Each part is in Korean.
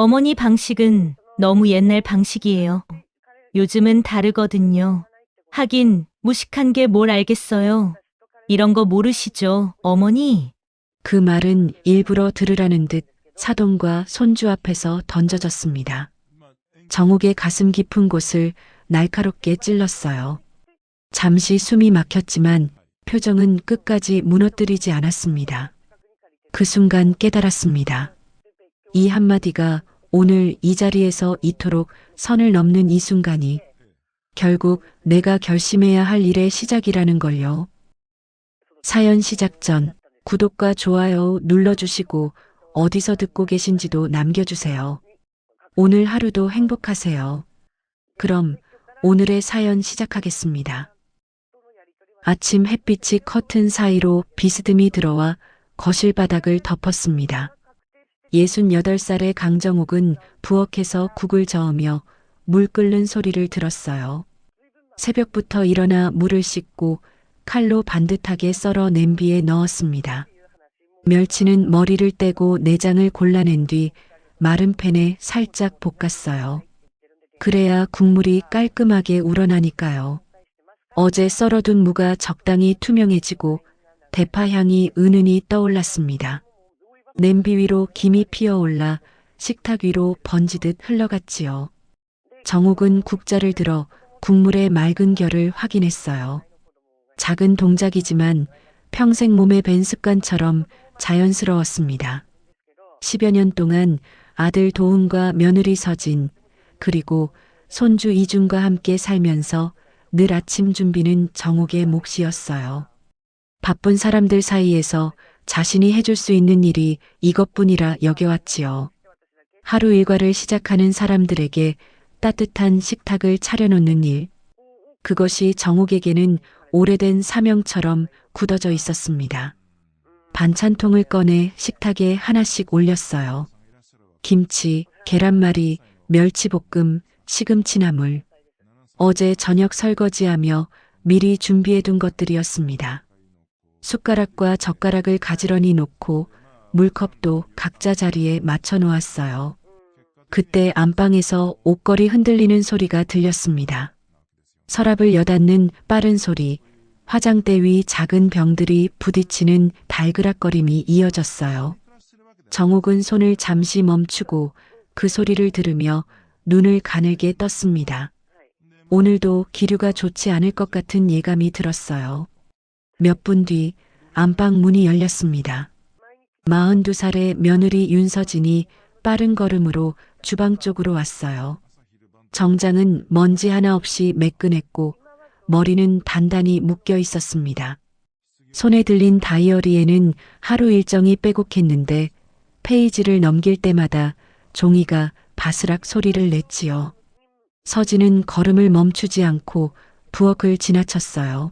어머니 방식은 너무 옛날 방식이에요. 요즘은 다르거든요. 하긴 무식한 게 뭘 알겠어요. 이런 거 모르시죠, 어머니? 그 말은 일부러 들으라는 듯 사돈과 손주 앞에서 던져졌습니다. 정욱의 가슴 깊은 곳을 날카롭게 찔렀어요. 잠시 숨이 막혔지만 표정은 끝까지 무너뜨리지 않았습니다. 그 순간 깨달았습니다. 이 한마디가 오늘 이 자리에서 이토록 선을 넘는 이 순간이 결국 내가 결심해야 할 일의 시작이라는 걸요. 사연 시작 전 구독과 좋아요 눌러주시고 어디서 듣고 계신지도 남겨주세요. 오늘 하루도 행복하세요. 그럼 오늘의 사연 시작하겠습니다. 아침 햇빛이 커튼 사이로 비스듬히 들어와 거실 바닥을 덮었습니다. 68살의 강정욱은 부엌에서 국을 저으며 물 끓는 소리를 들었어요. 새벽부터 일어나 물을 씻고 칼로 반듯하게 썰어 냄비에 넣었습니다. 멸치는 머리를 떼고 내장을 골라낸 뒤 마른 팬에 살짝 볶았어요. 그래야 국물이 깔끔하게 우러나니까요. 어제 썰어둔 무가 적당히 투명해지고 대파 향이 은은히 떠올랐습니다. 냄비 위로 김이 피어올라 식탁 위로 번지듯 흘러갔지요. 정욱은 국자를 들어 국물의 맑은 결을 확인했어요. 작은 동작이지만 평생 몸에 밴 습관처럼 자연스러웠습니다. 10여 년 동안 아들 도훈과 며느리 서진, 그리고 손주 이준과 함께 살면서 늘 아침 준비는 정욱의 몫이었어요. 바쁜 사람들 사이에서 자신이 해줄 수 있는 일이 이것뿐이라 여겨왔지요. 하루 일과를 시작하는 사람들에게 따뜻한 식탁을 차려놓는 일. 그것이 정욱에게는 오래된 사명처럼 굳어져 있었습니다. 반찬통을 꺼내 식탁에 하나씩 올렸어요. 김치, 계란말이, 멸치볶음, 시금치나물. 어제 저녁 설거지하며 미리 준비해둔 것들이었습니다. 숟가락과 젓가락을 가지런히 놓고 물컵도 각자 자리에 맞춰 놓았어요. 그때 안방에서 옷걸이 흔들리는 소리가 들렸습니다. 서랍을 여닫는 빠른 소리, 화장대 위 작은 병들이 부딪히는 달그락거림이 이어졌어요. 정욱은 손을 잠시 멈추고 그 소리를 들으며 눈을 가늘게 떴습니다. 오늘도 기류가 좋지 않을 것 같은 예감이 들었어요. 몇 분 뒤 안방 문이 열렸습니다. 42살의 며느리 윤서진이 빠른 걸음으로 주방 쪽으로 왔어요. 정장은 먼지 하나 없이 매끈했고 머리는 단단히 묶여 있었습니다. 손에 들린 다이어리에는 하루 일정이 빼곡했는데 페이지를 넘길 때마다 종이가 바스락 소리를 냈지요. 서진은 걸음을 멈추지 않고 부엌을 지나쳤어요.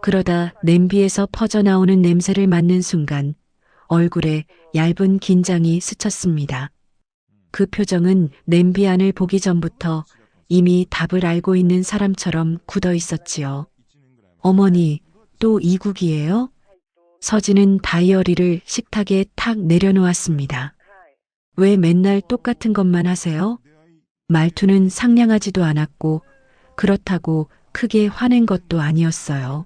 그러다 냄비에서 퍼져나오는 냄새를 맡는 순간 얼굴에 얇은 긴장이 스쳤습니다. 그 표정은 냄비 안을 보기 전부터 이미 답을 알고 있는 사람처럼 굳어 있었지요. 어머니, 또 이국이에요? 서진은 다이어리를 식탁에 탁 내려놓았습니다. 왜 맨날 똑같은 것만 하세요? 말투는 상냥하지도 않았고 그렇다고 크게 화낸 것도 아니었어요.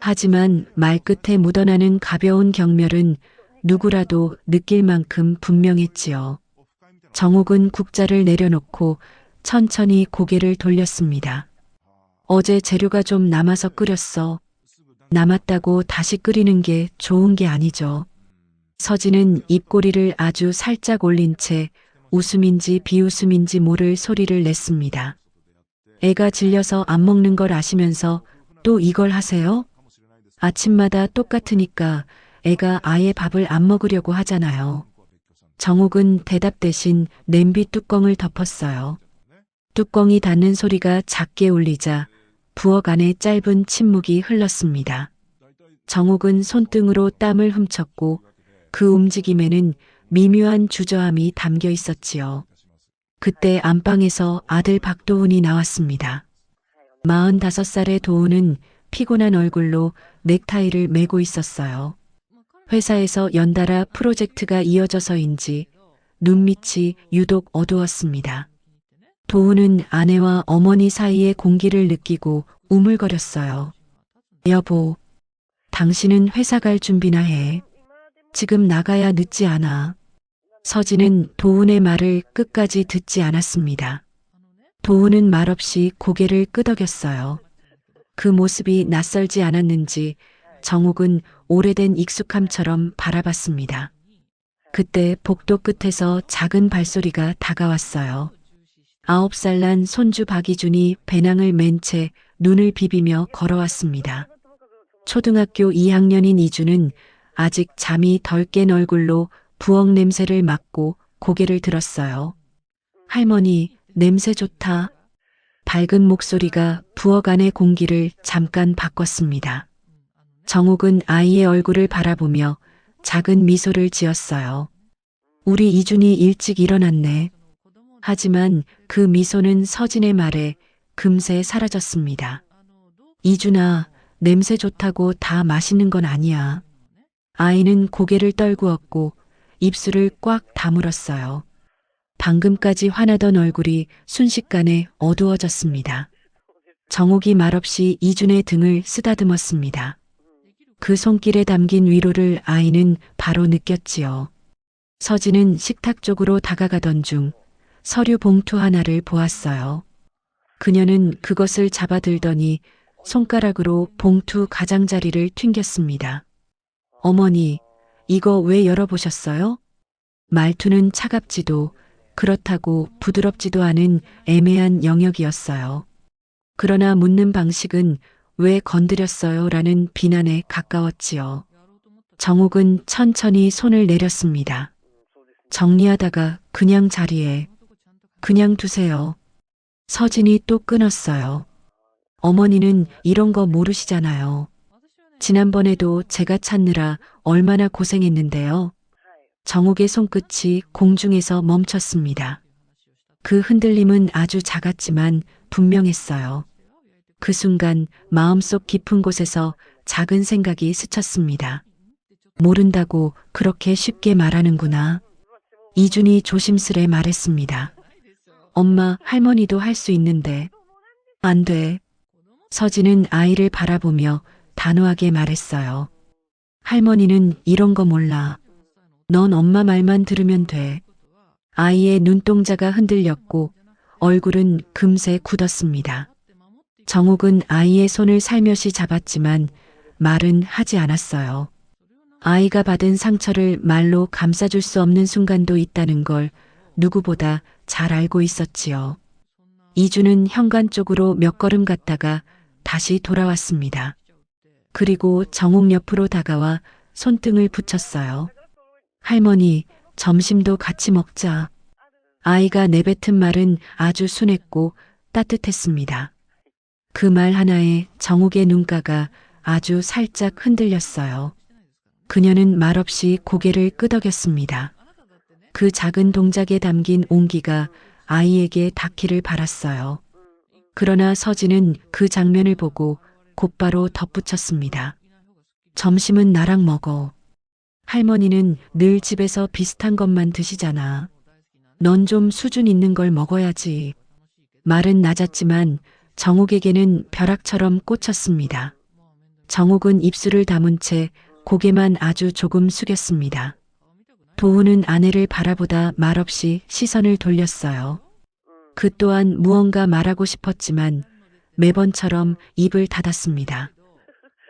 하지만 말끝에 묻어나는 가벼운 경멸은 누구라도 느낄 만큼 분명했지요. 정욱은 국자를 내려놓고 천천히 고개를 돌렸습니다. 어제 재료가 좀 남아서 끓였어. 남았다고 다시 끓이는 게 좋은 게 아니죠. 서진은 입꼬리를 아주 살짝 올린 채 웃음인지 비웃음인지 모를 소리를 냈습니다. 애가 질려서 안 먹는 걸 아시면서 또 이걸 하세요? 아침마다 똑같으니까 애가 아예 밥을 안 먹으려고 하잖아요. 정욱은 대답 대신 냄비 뚜껑을 덮었어요. 뚜껑이 닫는 소리가 작게 울리자 부엌 안에 짧은 침묵이 흘렀습니다. 정욱은 손등으로 땀을 훔쳤고 그 움직임에는 미묘한 주저함이 담겨 있었지요. 그때 안방에서 아들 박도훈이 나왔습니다. 45살의 도훈은 피곤한 얼굴로 넥타이를 매고 있었어요. 회사에서 연달아 프로젝트가 이어져서인지 눈밑이 유독 어두웠습니다. 도훈은 아내와 어머니 사이의 공기를 느끼고 우물거렸어요. 여보, 당신은 회사 갈 준비나 해. 지금 나가야 늦지 않아. 서진은 도훈의 말을 끝까지 듣지 않았습니다. 도훈은 말없이 고개를 끄덕였어요. 그 모습이 낯설지 않았는지 정욱은 오래된 익숙함처럼 바라봤습니다. 그때 복도 끝에서 작은 발소리가 다가왔어요. 9살 난 손주 박이준이 배낭을 맨 채 눈을 비비며 걸어왔습니다. 초등학교 2학년인 이준은 아직 잠이 덜 깬 얼굴로 부엌 냄새를 맡고 고개를 들었어요. 할머니, 냄새 좋다. 밝은 목소리가 부엌 안의 공기를 잠깐 바꿨습니다. 정욱은 아이의 얼굴을 바라보며 작은 미소를 지었어요. 우리 이준이 일찍 일어났네. 하지만 그 미소는 서진의 말에 금세 사라졌습니다. 이준아, 냄새 좋다고 다 맛있는 건 아니야. 아이는 고개를 떨구었고 입술을 꽉 다물었어요. 방금까지 화나던 얼굴이 순식간에 어두워졌습니다. 정욱이 말없이 이준의 등을 쓰다듬었습니다. 그 손길에 담긴 위로를 아이는 바로 느꼈지요. 서진은 식탁 쪽으로 다가가던 중 서류 봉투 하나를 보았어요. 그녀는 그것을 잡아들더니 손가락으로 봉투 가장자리를 튕겼습니다. 어머니, 이거 왜 열어보셨어요? 말투는 차갑지도 그렇다고 부드럽지도 않은 애매한 영역이었어요. 그러나 묻는 방식은 왜 건드렸어요? 라는 비난에 가까웠지요. 정욱은 천천히 손을 내렸습니다. 정리하다가 그냥 자리에, 그냥 두세요. 서진이 또 끊었어요. 어머니는 이런 거 모르시잖아요. 지난번에도 제가 찾느라 얼마나 고생했는데요. 정욱의 손끝이 공중에서 멈췄습니다. 그 흔들림은 아주 작았지만 분명했어요. 그 순간 마음속 깊은 곳에서 작은 생각이 스쳤습니다. 모른다고 그렇게 쉽게 말하는구나. 이준이 조심스레 말했습니다. 엄마, 할머니도 할 수 있는데. 안 돼. 서진은 아이를 바라보며 단호하게 말했어요. 할머니는 이런 거 몰라. 넌 엄마 말만 들으면 돼. 아이의 눈동자가 흔들렸고 얼굴은 금세 굳었습니다. 정욱은 아이의 손을 살며시 잡았지만 말은 하지 않았어요. 아이가 받은 상처를 말로 감싸줄 수 없는 순간도 있다는 걸 누구보다 잘 알고 있었지요. 이주는 현관 쪽으로 몇 걸음 갔다가 다시 돌아왔습니다. 그리고 정욱 옆으로 다가와 손등을 붙였어요. 할머니, 점심도 같이 먹자. 아이가 내뱉은 말은 아주 순했고 따뜻했습니다. 그 말 하나에 정욱의 눈가가 아주 살짝 흔들렸어요. 그녀는 말없이 고개를 끄덕였습니다. 그 작은 동작에 담긴 온기가 아이에게 닿기를 바랐어요. 그러나 서진은 그 장면을 보고 곧바로 덧붙였습니다. 점심은 나랑 먹어. 할머니는 늘 집에서 비슷한 것만 드시잖아. 넌 좀 수준 있는 걸 먹어야지. 말은 낮았지만 정욱에게는 벼락처럼 꽂혔습니다. 정욱은 입술을 다문 채 고개만 아주 조금 숙였습니다. 도훈은 아내를 바라보다 말없이 시선을 돌렸어요. 그 또한 무언가 말하고 싶었지만 매번처럼 입을 닫았습니다.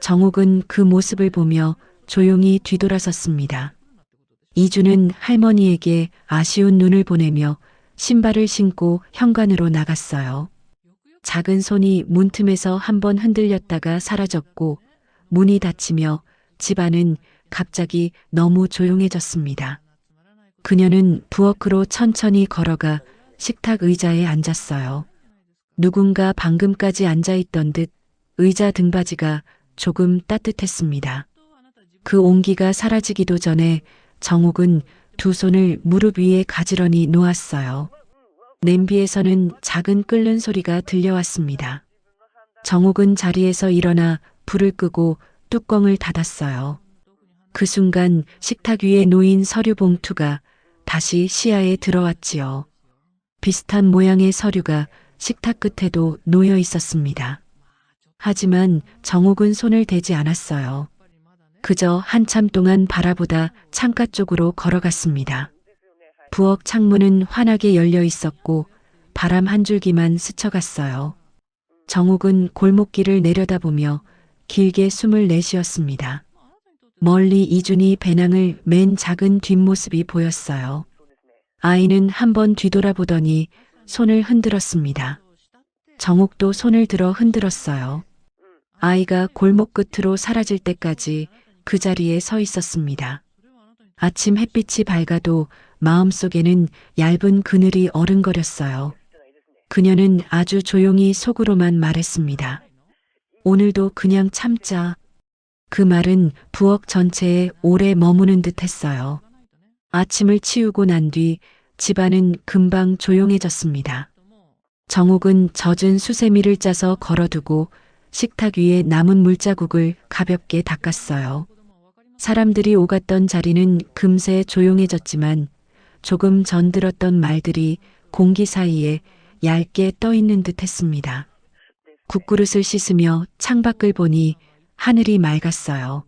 정욱은 그 모습을 보며 조용히 뒤돌아섰습니다. 이주는 할머니에게 아쉬운 눈을 보내며 신발을 신고 현관으로 나갔어요. 작은 손이 문틈에서 한번 흔들렸다가 사라졌고 문이 닫히며 집안은 갑자기 너무 조용해졌습니다. 그녀는 부엌으로 천천히 걸어가 식탁 의자에 앉았어요. 누군가 방금까지 앉아있던 듯 의자 등받이가 조금 따뜻했습니다. 그 온기가 사라지기도 전에 정욱은 두 손을 무릎 위에 가지런히 놓았어요. 냄비에서는 작은 끓는 소리가 들려왔습니다. 정욱은 자리에서 일어나 불을 끄고 뚜껑을 닫았어요. 그 순간 식탁 위에 놓인 서류 봉투가 다시 시야에 들어왔지요. 비슷한 모양의 서류가 식탁 끝에도 놓여 있었습니다. 하지만 정옥은 손을 대지 않았어요. 그저 한참 동안 바라보다 창가 쪽으로 걸어갔습니다. 부엌 창문은 환하게 열려 있었고 바람 한 줄기만 스쳐갔어요. 정옥은 골목길을 내려다보며 길게 숨을 내쉬었습니다. 멀리 이준이 배낭을 맨 작은 뒷모습이 보였어요. 아이는 한번 뒤돌아보더니 손을 흔들었습니다. 정옥도 손을 들어 흔들었어요. 아이가 골목 끝으로 사라질 때까지 그 자리에 서 있었습니다. 아침 햇빛이 밝아도 마음속에는 얇은 그늘이 어른거렸어요. 그녀는 아주 조용히 속으로만 말했습니다. 오늘도 그냥 참자. 그 말은 부엌 전체에 오래 머무는 듯 했어요. 아침을 치우고 난 뒤 집안은 금방 조용해졌습니다. 정옥은 젖은 수세미를 짜서 걸어두고 식탁 위에 남은 물자국을 가볍게 닦았어요. 사람들이 오갔던 자리는 금세 조용해졌지만 조금 전 들었던 말들이 공기 사이에 얇게 떠 있는 듯 했습니다. 국그릇을 씻으며 창밖을 보니 하늘이 맑았어요.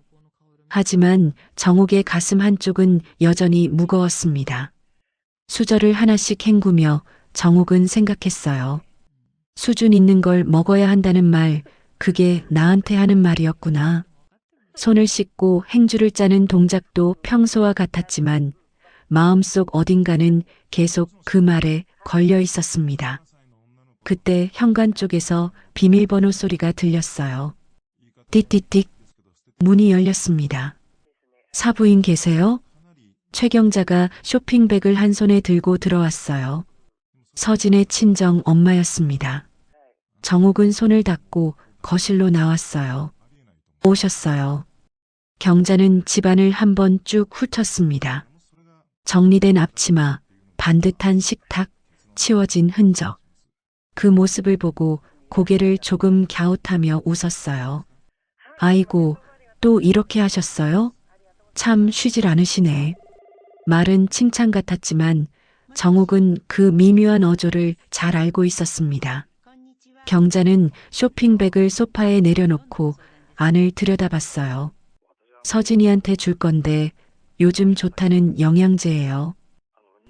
하지만 정옥의 가슴 한쪽은 여전히 무거웠습니다. 수저를 하나씩 헹구며 정옥은 생각했어요. 수준 있는 걸 먹어야 한다는 말, 그게 나한테 하는 말이었구나. 손을 씻고 행주를 짜는 동작도 평소와 같았지만 마음속 어딘가는 계속 그 말에 걸려 있었습니다. 그때 현관 쪽에서 비밀번호 소리가 들렸어요. 띠띠띡. 문이 열렸습니다. 사부인 계세요? 최경자가 쇼핑백을 한 손에 들고 들어왔어요. 서진의 친정 엄마였습니다. 정옥은 손을 닫고 거실로 나왔어요. 오셨어요. 경자는 집안을 한번 쭉 훑었습니다. 정리된 앞치마, 반듯한 식탁, 치워진 흔적. 그 모습을 보고 고개를 조금 갸웃하며 웃었어요. 아이고, 또 이렇게 하셨어요? 참 쉬질 않으시네. 말은 칭찬 같았지만 정옥은 그 미묘한 어조를 잘 알고 있었습니다. 경자는 쇼핑백을 소파에 내려놓고 안을 들여다봤어요. 서진이한테 줄 건데 요즘 좋다는 영양제예요.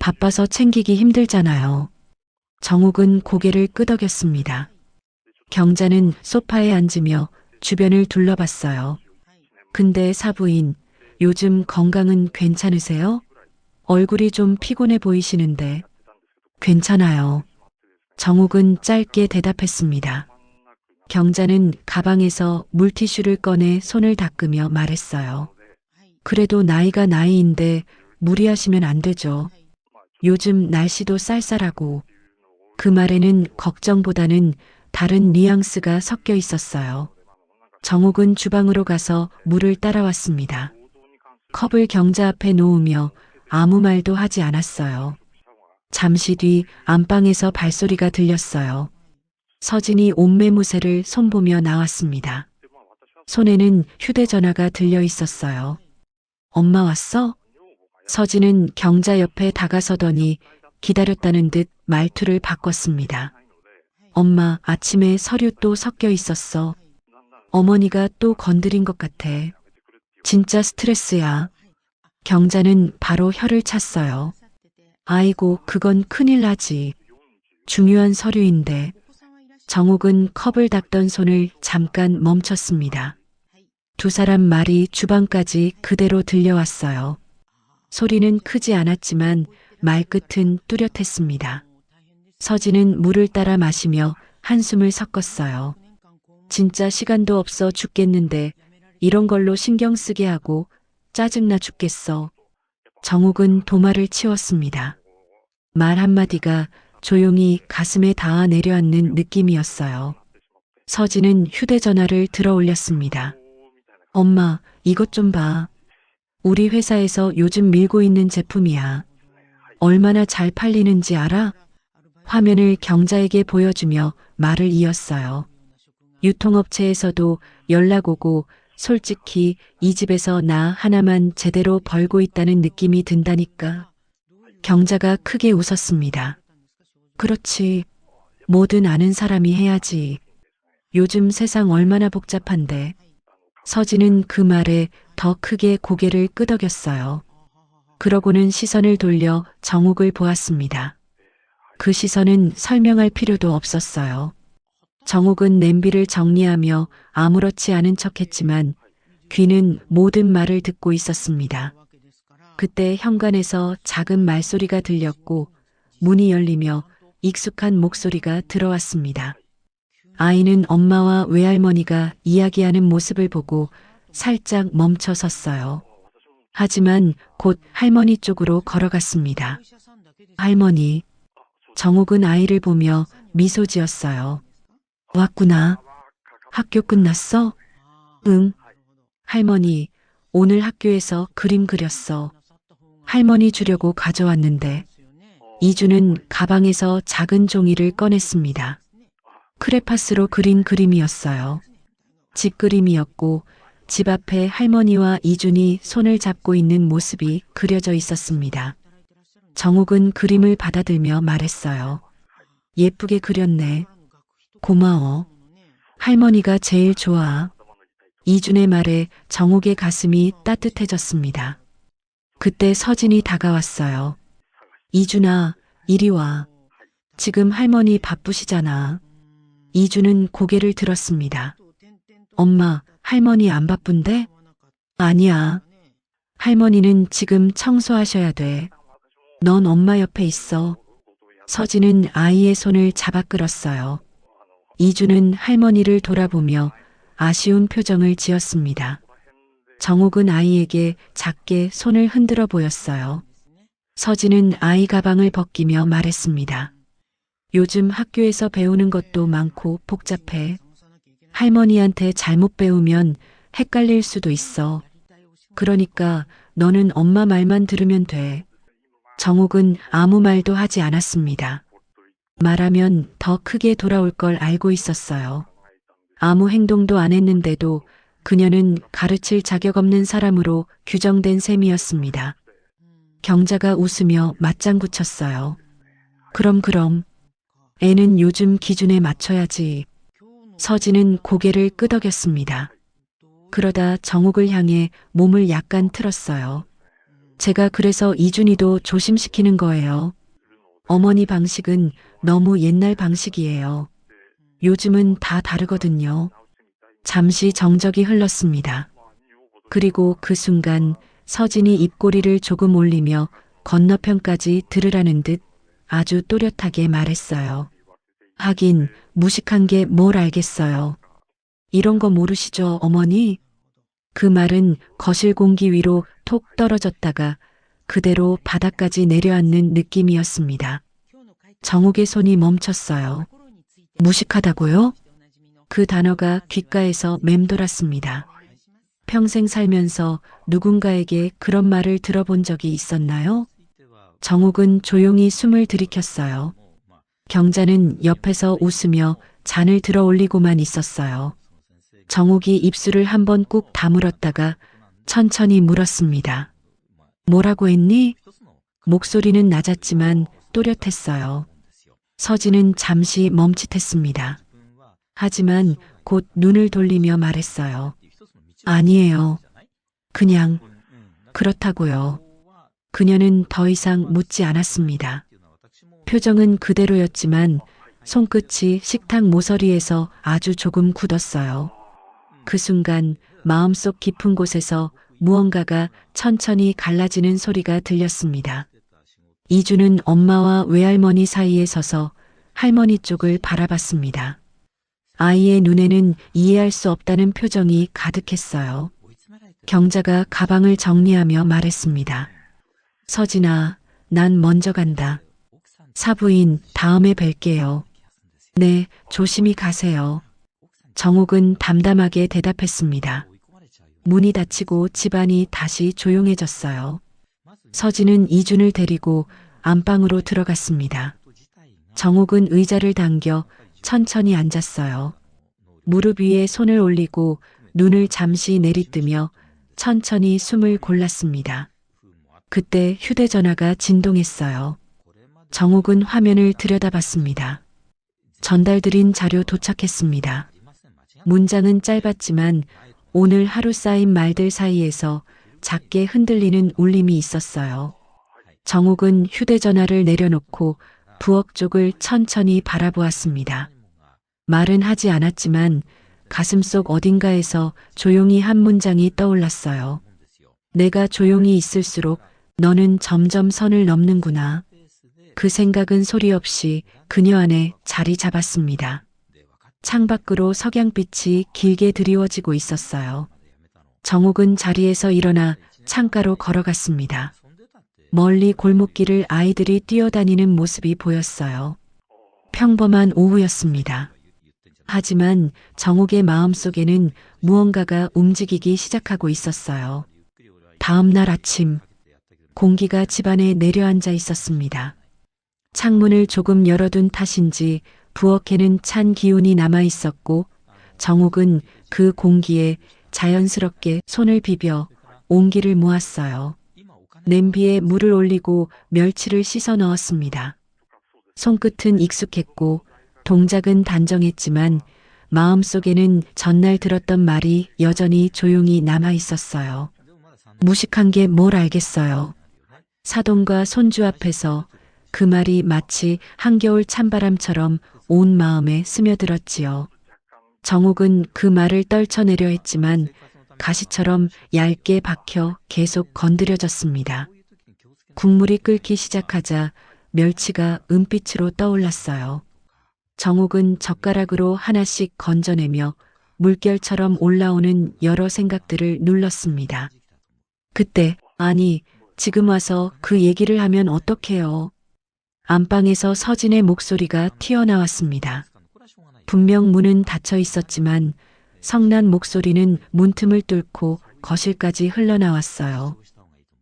바빠서 챙기기 힘들잖아요. 정옥은 고개를 끄덕였습니다. 경자는 소파에 앉으며 주변을 둘러봤어요. 근데 사부인, 요즘 건강은 괜찮으세요? 얼굴이 좀 피곤해 보이시는데. 괜찮아요. 정옥은 짧게 대답했습니다. 경자는 가방에서 물티슈를 꺼내 손을 닦으며 말했어요. 그래도 나이가 나이인데 무리하시면 안 되죠. 요즘 날씨도 쌀쌀하고. 그 말에는 걱정보다는 다른 뉘앙스가 섞여 있었어요. 정옥은 주방으로 가서 물을 따라왔습니다. 컵을 경자 앞에 놓으며 아무 말도 하지 않았어요. 잠시 뒤 안방에서 발소리가 들렸어요. 서진이 옷매무새를 손보며 나왔습니다. 손에는 휴대전화가 들려 있었어요. 엄마 왔어? 서진은 경자 옆에 다가서더니 기다렸다는 듯 말투를 바꿨습니다. 엄마, 아침에 서류 또 섞여 있었어. 어머니가 또 건드린 것 같아. 진짜 스트레스야. 경자는 바로 혀를 찼어요. 아이고, 그건 큰일 나지. 중요한 서류인데. 정옥은 컵을 닦던 손을 잠깐 멈췄습니다. 두 사람 말이 주방까지 그대로 들려왔어요. 소리는 크지 않았지만 말끝은 뚜렷했습니다. 서진은 물을 따라 마시며 한숨을 섞었어요. 진짜 시간도 없어 죽겠는데 이런 걸로 신경 쓰게 하고 짜증나 죽겠어. 정옥은 도마를 치웠습니다. 말 한마디가 조용히 가슴에 닿아 내려앉는 느낌이었어요. 서진은 휴대전화를 들어 올렸습니다. 엄마, 이것 좀 봐. 우리 회사에서 요즘 밀고 있는 제품이야. 얼마나 잘 팔리는지 알아? 화면을 경자에게 보여주며 말을 이었어요. 유통업체에서도 연락 오고 솔직히 이 집에서 나 하나만 제대로 벌고 있다는 느낌이 든다니까. 경자가 크게 웃었습니다. 그렇지. 뭐든 아는 사람이 해야지. 요즘 세상 얼마나 복잡한데. 서진은 그 말에 더 크게 고개를 끄덕였어요. 그러고는 시선을 돌려 정욱을 보았습니다. 그 시선은 설명할 필요도 없었어요. 정욱은 냄비를 정리하며 아무렇지 않은 척했지만 귀는 모든 말을 듣고 있었습니다. 그때 현관에서 작은 말소리가 들렸고 문이 열리며 익숙한 목소리가 들어왔습니다. 아이는 엄마와 외할머니가 이야기하는 모습을 보고 살짝 멈춰 섰어요. 하지만 곧 할머니 쪽으로 걸어갔습니다. 할머니. 정욱은 아이를 보며 미소 지었어요. 왔구나. 학교 끝났어? 응. 할머니, 오늘 학교에서 그림 그렸어. 할머니 주려고 가져왔는데. 이주는 가방에서 작은 종이를 꺼냈습니다. 크레파스로 그린 그림이었어요. 집 그림이었고 집 앞에 할머니와 이준이 손을 잡고 있는 모습이 그려져 있었습니다. 정욱은 그림을 받아들며 말했어요. 예쁘게 그렸네. 고마워. 할머니가 제일 좋아. 이준의 말에 정욱의 가슴이 따뜻해졌습니다. 그때 서진이 다가왔어요. 이준아, 이리 와. 지금 할머니 바쁘시잖아. 이준은 고개를 들었습니다. 엄마, 할머니 안 바쁜데? 아니야. 할머니는 지금 청소하셔야 돼. 넌 엄마 옆에 있어. 서진은 아이의 손을 잡아 끌었어요. 이준은 할머니를 돌아보며 아쉬운 표정을 지었습니다. 정욱은 아이에게 작게 손을 흔들어 보였어요. 서진은 아이 가방을 벗기며 말했습니다. 요즘 학교에서 배우는 것도 많고 복잡해. 할머니한테 잘못 배우면 헷갈릴 수도 있어. 그러니까 너는 엄마 말만 들으면 돼. 정욱은 아무 말도 하지 않았습니다. 말하면 더 크게 돌아올 걸 알고 있었어요. 아무 행동도 안 했는데도 그녀는 가르칠 자격 없는 사람으로 규정된 셈이었습니다. 경자가 웃으며 맞장구 쳤어요. 그럼. 애는 요즘 기준에 맞춰야지. 서진은 고개를 끄덕였습니다. 그러다 정욱을 향해 몸을 약간 틀었어요. 제가 그래서 이준이도 조심시키는 거예요. 어머니 방식은 너무 옛날 방식이에요. 요즘은 다 다르거든요. 잠시 정적이 흘렀습니다. 그리고 그 순간 서진이 입꼬리를 조금 올리며 건너편까지 들으라는 듯 아주 또렷하게 말했어요. 하긴 무식한 게 뭘 알겠어요. 이런 거 모르시죠, 어머니? 그 말은 거실 공기 위로 톡 떨어졌다가 그대로 바닥까지 내려앉는 느낌이었습니다. 정욱의 손이 멈췄어요. 무식하다고요? 그 단어가 귓가에서 맴돌았습니다. 평생 살면서 누군가에게 그런 말을 들어본 적이 있었나요? 정욱은 조용히 숨을 들이켰어요. 경자는 옆에서 웃으며 잔을 들어 올리고만 있었어요. 정욱이 입술을 한번 꾹 다물었다가 천천히 물었습니다. 뭐라고 했니? 목소리는 낮았지만 또렷했어요. 서진은 잠시 멈칫했습니다. 하지만 곧 눈을 돌리며 말했어요. 아니에요. 그냥 그렇다고요. 그녀는 더 이상 묻지 않았습니다. 표정은 그대로였지만 손끝이 식탁 모서리에서 아주 조금 굳었어요. 그 순간 마음속 깊은 곳에서 무언가가 천천히 갈라지는 소리가 들렸습니다. 이주는 엄마와 외할머니 사이에 서서 할머니 쪽을 바라봤습니다. 아이의 눈에는 이해할 수 없다는 표정이 가득했어요. 경자가 가방을 정리하며 말했습니다. 서진아, 난 먼저 간다. 사부인, 다음에 뵐게요. 네, 조심히 가세요. 정욱은 담담하게 대답했습니다. 문이 닫히고 집안이 다시 조용해졌어요. 서진은 이준을 데리고 안방으로 들어갔습니다. 정욱은 의자를 당겨 천천히 앉았어요. 무릎 위에 손을 올리고 눈을 잠시 내리뜨며 천천히 숨을 골랐습니다. 그때 휴대전화가 진동했어요. 정옥은 화면을 들여다봤습니다. 전달드린 자료 도착했습니다. 문장은 짧았지만 오늘 하루 쌓인 말들 사이에서 작게 흔들리는 울림이 있었어요. 정옥은 휴대전화를 내려놓고 부엌 쪽을 천천히 바라보았습니다. 말은 하지 않았지만 가슴속 어딘가에서 조용히 한 문장이 떠올랐어요. 내가 조용히 있을수록 너는 점점 선을 넘는구나. 그 생각은 소리 없이 그녀 안에 자리 잡았습니다. 창밖으로 석양빛이 길게 드리워지고 있었어요. 정옥은 자리에서 일어나 창가로 걸어갔습니다. 멀리 골목길을 아이들이 뛰어다니는 모습이 보였어요. 평범한 오후였습니다. 하지만 정옥의 마음속에는 무언가가 움직이기 시작하고 있었어요. 다음 날 아침, 공기가 집안에 내려앉아 있었습니다. 창문을 조금 열어둔 탓인지 부엌에는 찬 기운이 남아 있었고 정옥은 그 공기에 자연스럽게 손을 비벼 온기를 모았어요. 냄비에 물을 올리고 멸치를 씻어 넣었습니다. 손끝은 익숙했고 동작은 단정했지만 마음속에는 전날 들었던 말이 여전히 조용히 남아 있었어요. 무식한 게 뭘 알겠어요. 사돈과 손주 앞에서 그 말이 마치 한겨울 찬바람처럼 온 마음에 스며들었지요. 정옥은 그 말을 떨쳐내려 했지만 가시처럼 얇게 박혀 계속 건드려졌습니다. 국물이 끓기 시작하자 멸치가 은빛으로 떠올랐어요. 정옥은 젓가락으로 하나씩 건져내며 물결처럼 올라오는 여러 생각들을 눌렀습니다. 그때, 아니, 지금 와서 그 얘기를 하면 어떡해요? 안방에서 서진의 목소리가 튀어나왔습니다. 분명 문은 닫혀 있었지만 성난 목소리는 문틈을 뚫고 거실까지 흘러나왔어요.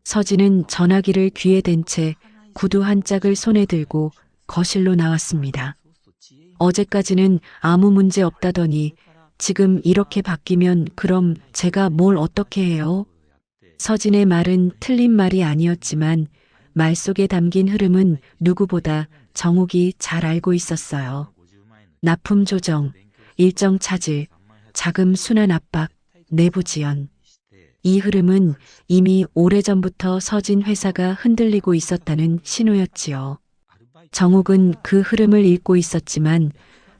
서진은 전화기를 귀에 댄 채 구두 한 짝을 손에 들고 거실로 나왔습니다. 어제까지는 아무 문제 없다더니 지금 이렇게 바뀌면 그럼 제가 뭘 어떻게 해요? 서진의 말은 틀린 말이 아니었지만 말 속에 담긴 흐름은 누구보다 정옥이 잘 알고 있었어요. 납품 조정, 일정 차질, 자금 순환 압박, 내부 지연. 이 흐름은 이미 오래전부터 서진 회사가 흔들리고 있었다는 신호였지요. 정옥은 그 흐름을 읽고 있었지만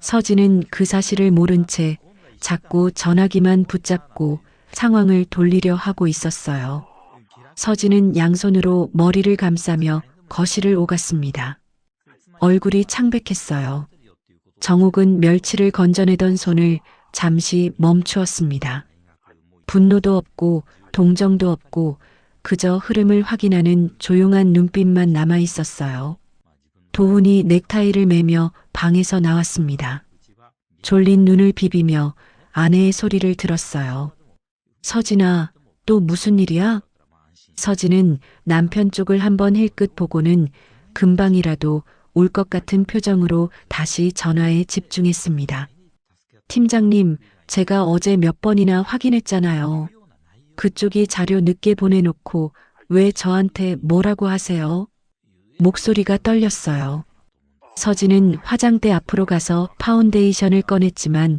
서진은 그 사실을 모른 채 자꾸 전화기만 붙잡고 상황을 돌리려 하고 있었어요. 서진은 양손으로 머리를 감싸며 거실을 오갔습니다. 얼굴이 창백했어요. 정옥은 멸치를 건져내던 손을 잠시 멈추었습니다. 분노도 없고 동정도 없고 그저 흐름을 확인하는 조용한 눈빛만 남아 있었어요. 도훈이 넥타이를 매며 방에서 나왔습니다. 졸린 눈을 비비며 아내의 소리를 들었어요. 서진아, 또 무슨 일이야? 서진은 남편 쪽을 한번 힐끗 보고는 금방이라도 올 것 같은 표정으로 다시 전화에 집중했습니다. 팀장님, 제가 어제 몇 번이나 확인했잖아요. 그쪽이 자료 늦게 보내놓고 왜 저한테 뭐라고 하세요? 목소리가 떨렸어요. 서진은 화장대 앞으로 가서 파운데이션을 꺼냈지만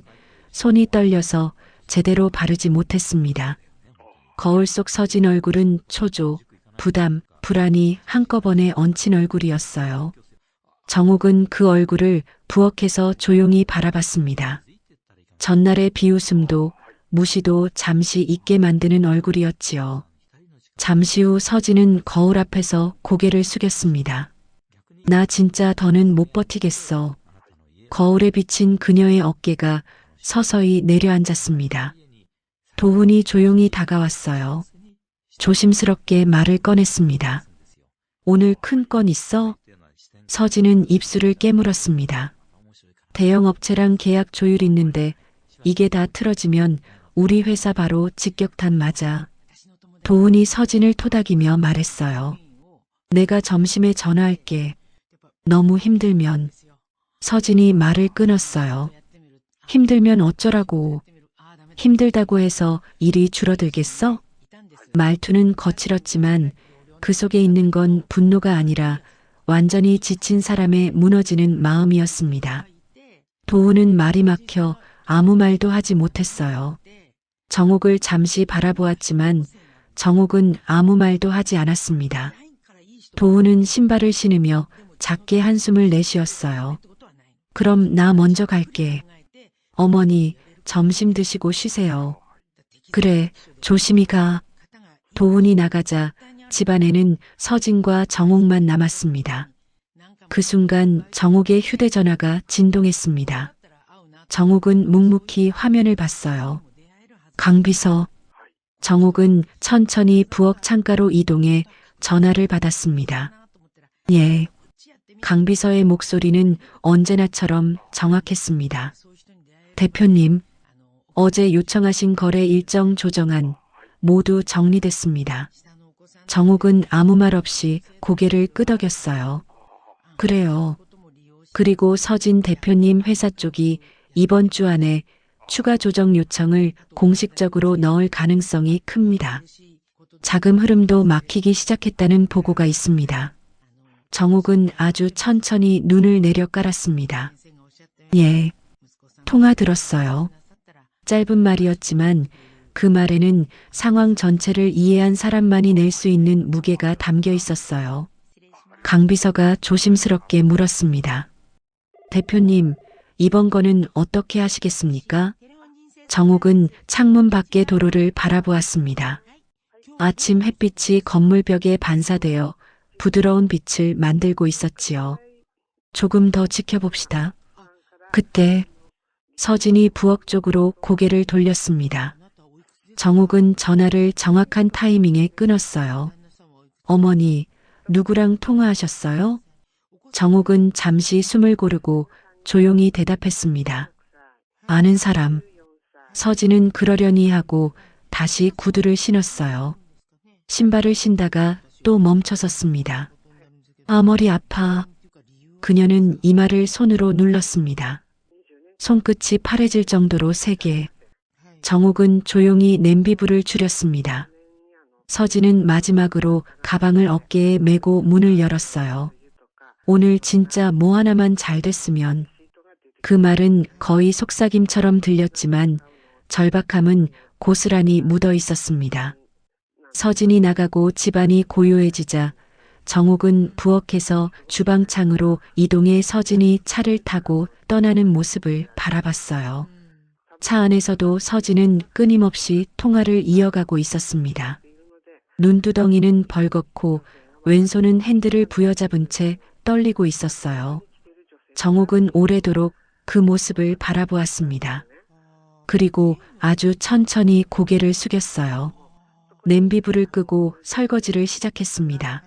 손이 떨려서 제대로 바르지 못했습니다. 거울 속 서진 얼굴은 초조, 부담, 불안이 한꺼번에 얹힌 얼굴이었어요. 정옥은 그 얼굴을 부엌에서 조용히 바라봤습니다. 전날의 비웃음도 무시도 잠시 잊게 만드는 얼굴이었지요. 잠시 후 서진은 거울 앞에서 고개를 숙였습니다. 나 진짜 더는 못 버티겠어. 거울에 비친 그녀의 어깨가 서서히 내려앉았습니다. 도훈이 조용히 다가왔어요. 조심스럽게 말을 꺼냈습니다. 오늘 큰 건 있어? 서진은 입술을 깨물었습니다. 대형 업체랑 계약 조율 있는데 이게 다 틀어지면 우리 회사 바로 직격탄 맞아. 도훈이 서진을 토닥이며 말했어요. 내가 점심에 전화할게. 너무 힘들면. 서진이 말을 끊었어요. 힘들면 어쩌라고. 힘들다고 해서 일이 줄어들겠어? 말투는 거칠었지만 그 속에 있는 건 분노가 아니라 완전히 지친 사람의 무너지는 마음이었습니다. 도우는 말이 막혀 아무 말도 하지 못했어요. 정옥을 잠시 바라보았지만 정옥은 아무 말도 하지 않았습니다. 도우는 신발을 신으며 작게 한숨을 내쉬었어요. 그럼 나 먼저 갈게. 어머니, 점심 드시고 쉬세요. 그래, 조심히 가. 도훈이 나가자 집안에는 서진과 정옥만 남았습니다. 그 순간 정옥의 휴대전화가 진동했습니다. 정옥은 묵묵히 화면을 봤어요. 강비서. 정옥은 천천히 부엌 창가로 이동해 전화를 받았습니다. 예. 강비서의 목소리는 언제나처럼 정확했습니다. 대표님, 어제 요청하신 거래 일정 조정안 모두 정리됐습니다. 정옥은 아무 말 없이 고개를 끄덕였어요. 그래요. 그리고 서진 대표님 회사 쪽이 이번 주 안에 추가 조정 요청을 공식적으로 넣을 가능성이 큽니다. 자금 흐름도 막히기 시작했다는 보고가 있습니다. 정옥은 아주 천천히 눈을 내려 깔았습니다. 예. 통화 들었어요. 짧은 말이었지만 그 말에는 상황 전체를 이해한 사람만이 낼 수 있는 무게가 담겨 있었어요. 강비서가 조심스럽게 물었습니다. 대표님, 이번 거는 어떻게 하시겠습니까? 정옥은 창문 밖의 도로를 바라보았습니다. 아침 햇빛이 건물벽에 반사되어 부드러운 빛을 만들고 있었지요. 조금 더 지켜봅시다. 그때 서진이 부엌 쪽으로 고개를 돌렸습니다. 정옥은 전화를 정확한 타이밍에 끊었어요. 어머니, 누구랑 통화하셨어요? 정옥은 잠시 숨을 고르고 조용히 대답했습니다. 아는 사람. 서진은 그러려니 하고 다시 구두를 신었어요. 신발을 신다가 또 멈춰섰습니다. 아, 머리 아파. 그녀는 이마를 손으로 눌렀습니다. 손끝이 파래질 정도로 세게. 정옥은 조용히 냄비불을 줄였습니다. 서진은 마지막으로 가방을 어깨에 메고 문을 열었어요. 오늘 진짜 뭐 하나만 잘 됐으면. 그 말은 거의 속삭임처럼 들렸지만 절박함은 고스란히 묻어 있었습니다. 서진이 나가고 집안이 고요해지자 정옥은 부엌에서 주방창으로 이동해 서진이 차를 타고 떠나는 모습을 바라봤어요. 차 안에서도 서진은 끊임없이 통화를 이어가고 있었습니다. 눈두덩이는 벌겋고 왼손은 핸들을 부여잡은 채 떨리고 있었어요. 정옥은 오래도록 그 모습을 바라보았습니다. 그리고 아주 천천히 고개를 숙였어요. 냄비불을 끄고 설거지를 시작했습니다.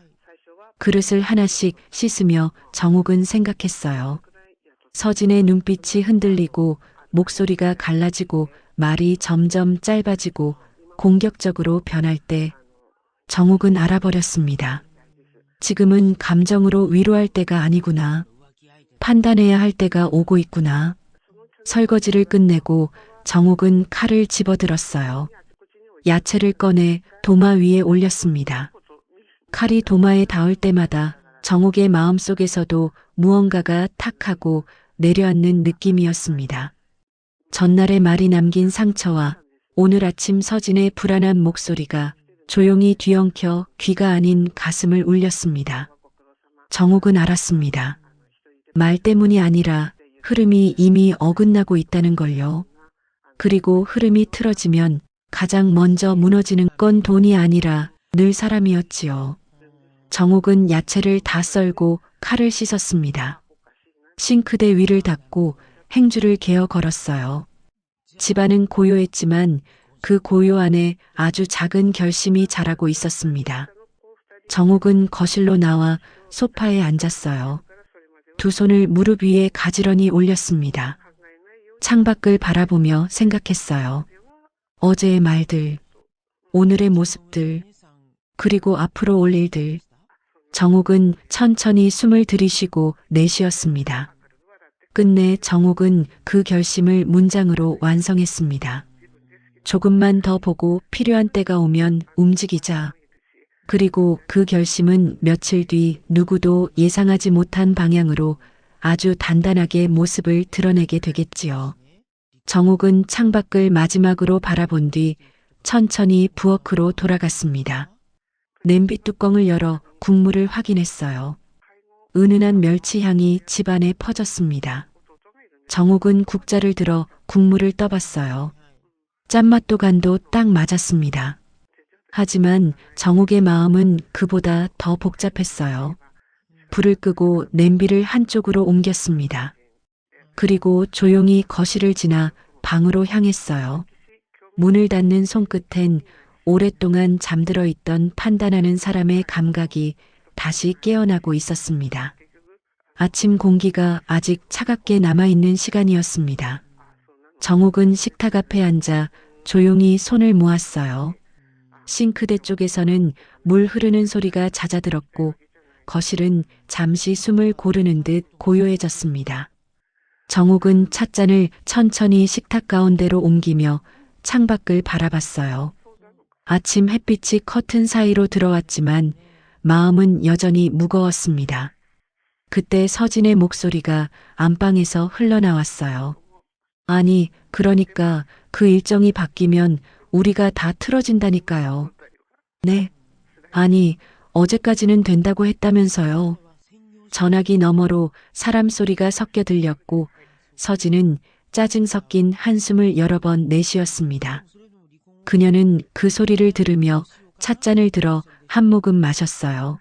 그릇을 하나씩 씻으며 정옥은 생각했어요. 서진의 눈빛이 흔들리고 목소리가 갈라지고 말이 점점 짧아지고 공격적으로 변할 때 정옥은 알아버렸습니다. 지금은 감정으로 위로할 때가 아니구나. 판단해야 할 때가 오고 있구나. 설거지를 끝내고 정옥은 칼을 집어들었어요. 야채를 꺼내 도마 위에 올렸습니다. 칼이 도마에 닿을 때마다 정옥의 마음속에서도 무언가가 탁 하고 내려앉는 느낌이었습니다. 전날의 말이 남긴 상처와 오늘 아침 서진의 불안한 목소리가 조용히 뒤엉켜 귀가 아닌 가슴을 울렸습니다. 정옥은 알았습니다. 말 때문이 아니라 흐름이 이미 어긋나고 있다는 걸요. 그리고 흐름이 틀어지면 가장 먼저 무너지는 건 돈이 아니라 늘 사람이었지요. 정옥은 야채를 다 썰고 칼을 씻었습니다. 싱크대 위를 닦고 행주를 개어 걸었어요. 집안은 고요했지만 그 고요 안에 아주 작은 결심이 자라고 있었습니다. 정옥은 거실로 나와 소파에 앉았어요. 두 손을 무릎 위에 가지런히 올렸습니다. 창밖을 바라보며 생각했어요. 어제의 말들, 오늘의 모습들, 그리고 앞으로 올 일들. 정옥은 천천히 숨을 들이쉬고 내쉬었습니다. 끝내 정옥은 그 결심을 문장으로 완성했습니다. 조금만 더 보고 필요한 때가 오면 움직이자. 그리고 그 결심은 며칠 뒤 누구도 예상하지 못한 방향으로 아주 단단하게 모습을 드러내게 되겠지요. 정옥은 창밖을 마지막으로 바라본 뒤 천천히 부엌으로 돌아갔습니다. 냄비 뚜껑을 열어 국물을 확인했어요. 은은한 멸치향이 집안에 퍼졌습니다. 정옥은 국자를 들어 국물을 떠봤어요. 짠맛도 간도 딱 맞았습니다. 하지만 정옥의 마음은 그보다 더 복잡했어요. 불을 끄고 냄비를 한쪽으로 옮겼습니다. 그리고 조용히 거실을 지나 방으로 향했어요. 문을 닫는 손끝엔 오랫동안 잠들어 있던 판단하는 사람의 감각이 다시 깨어나고 있었습니다. 아침 공기가 아직 차갑게 남아있는 시간이었습니다. 정옥은 식탁 앞에 앉아 조용히 손을 모았어요. 싱크대 쪽에서는 물 흐르는 소리가 잦아들었고 거실은 잠시 숨을 고르는 듯 고요해졌습니다. 정옥은 찻잔을 천천히 식탁 가운데로 옮기며 창밖을 바라봤어요. 아침 햇빛이 커튼 사이로 들어왔지만 마음은 여전히 무거웠습니다. 그때 서진의 목소리가 안방에서 흘러나왔어요. 아니, 그러니까 그 일정이 바뀌면 우리가 다 틀어진다니까요. 네. 아니, 어제까지는 된다고 했다면서요. 전화기 너머로 사람 소리가 섞여 들렸고 서진은 짜증 섞인 한숨을 여러 번 내쉬었습니다. 그녀는 그 소리를 들으며 찻잔을 들어 한 모금 마셨어요.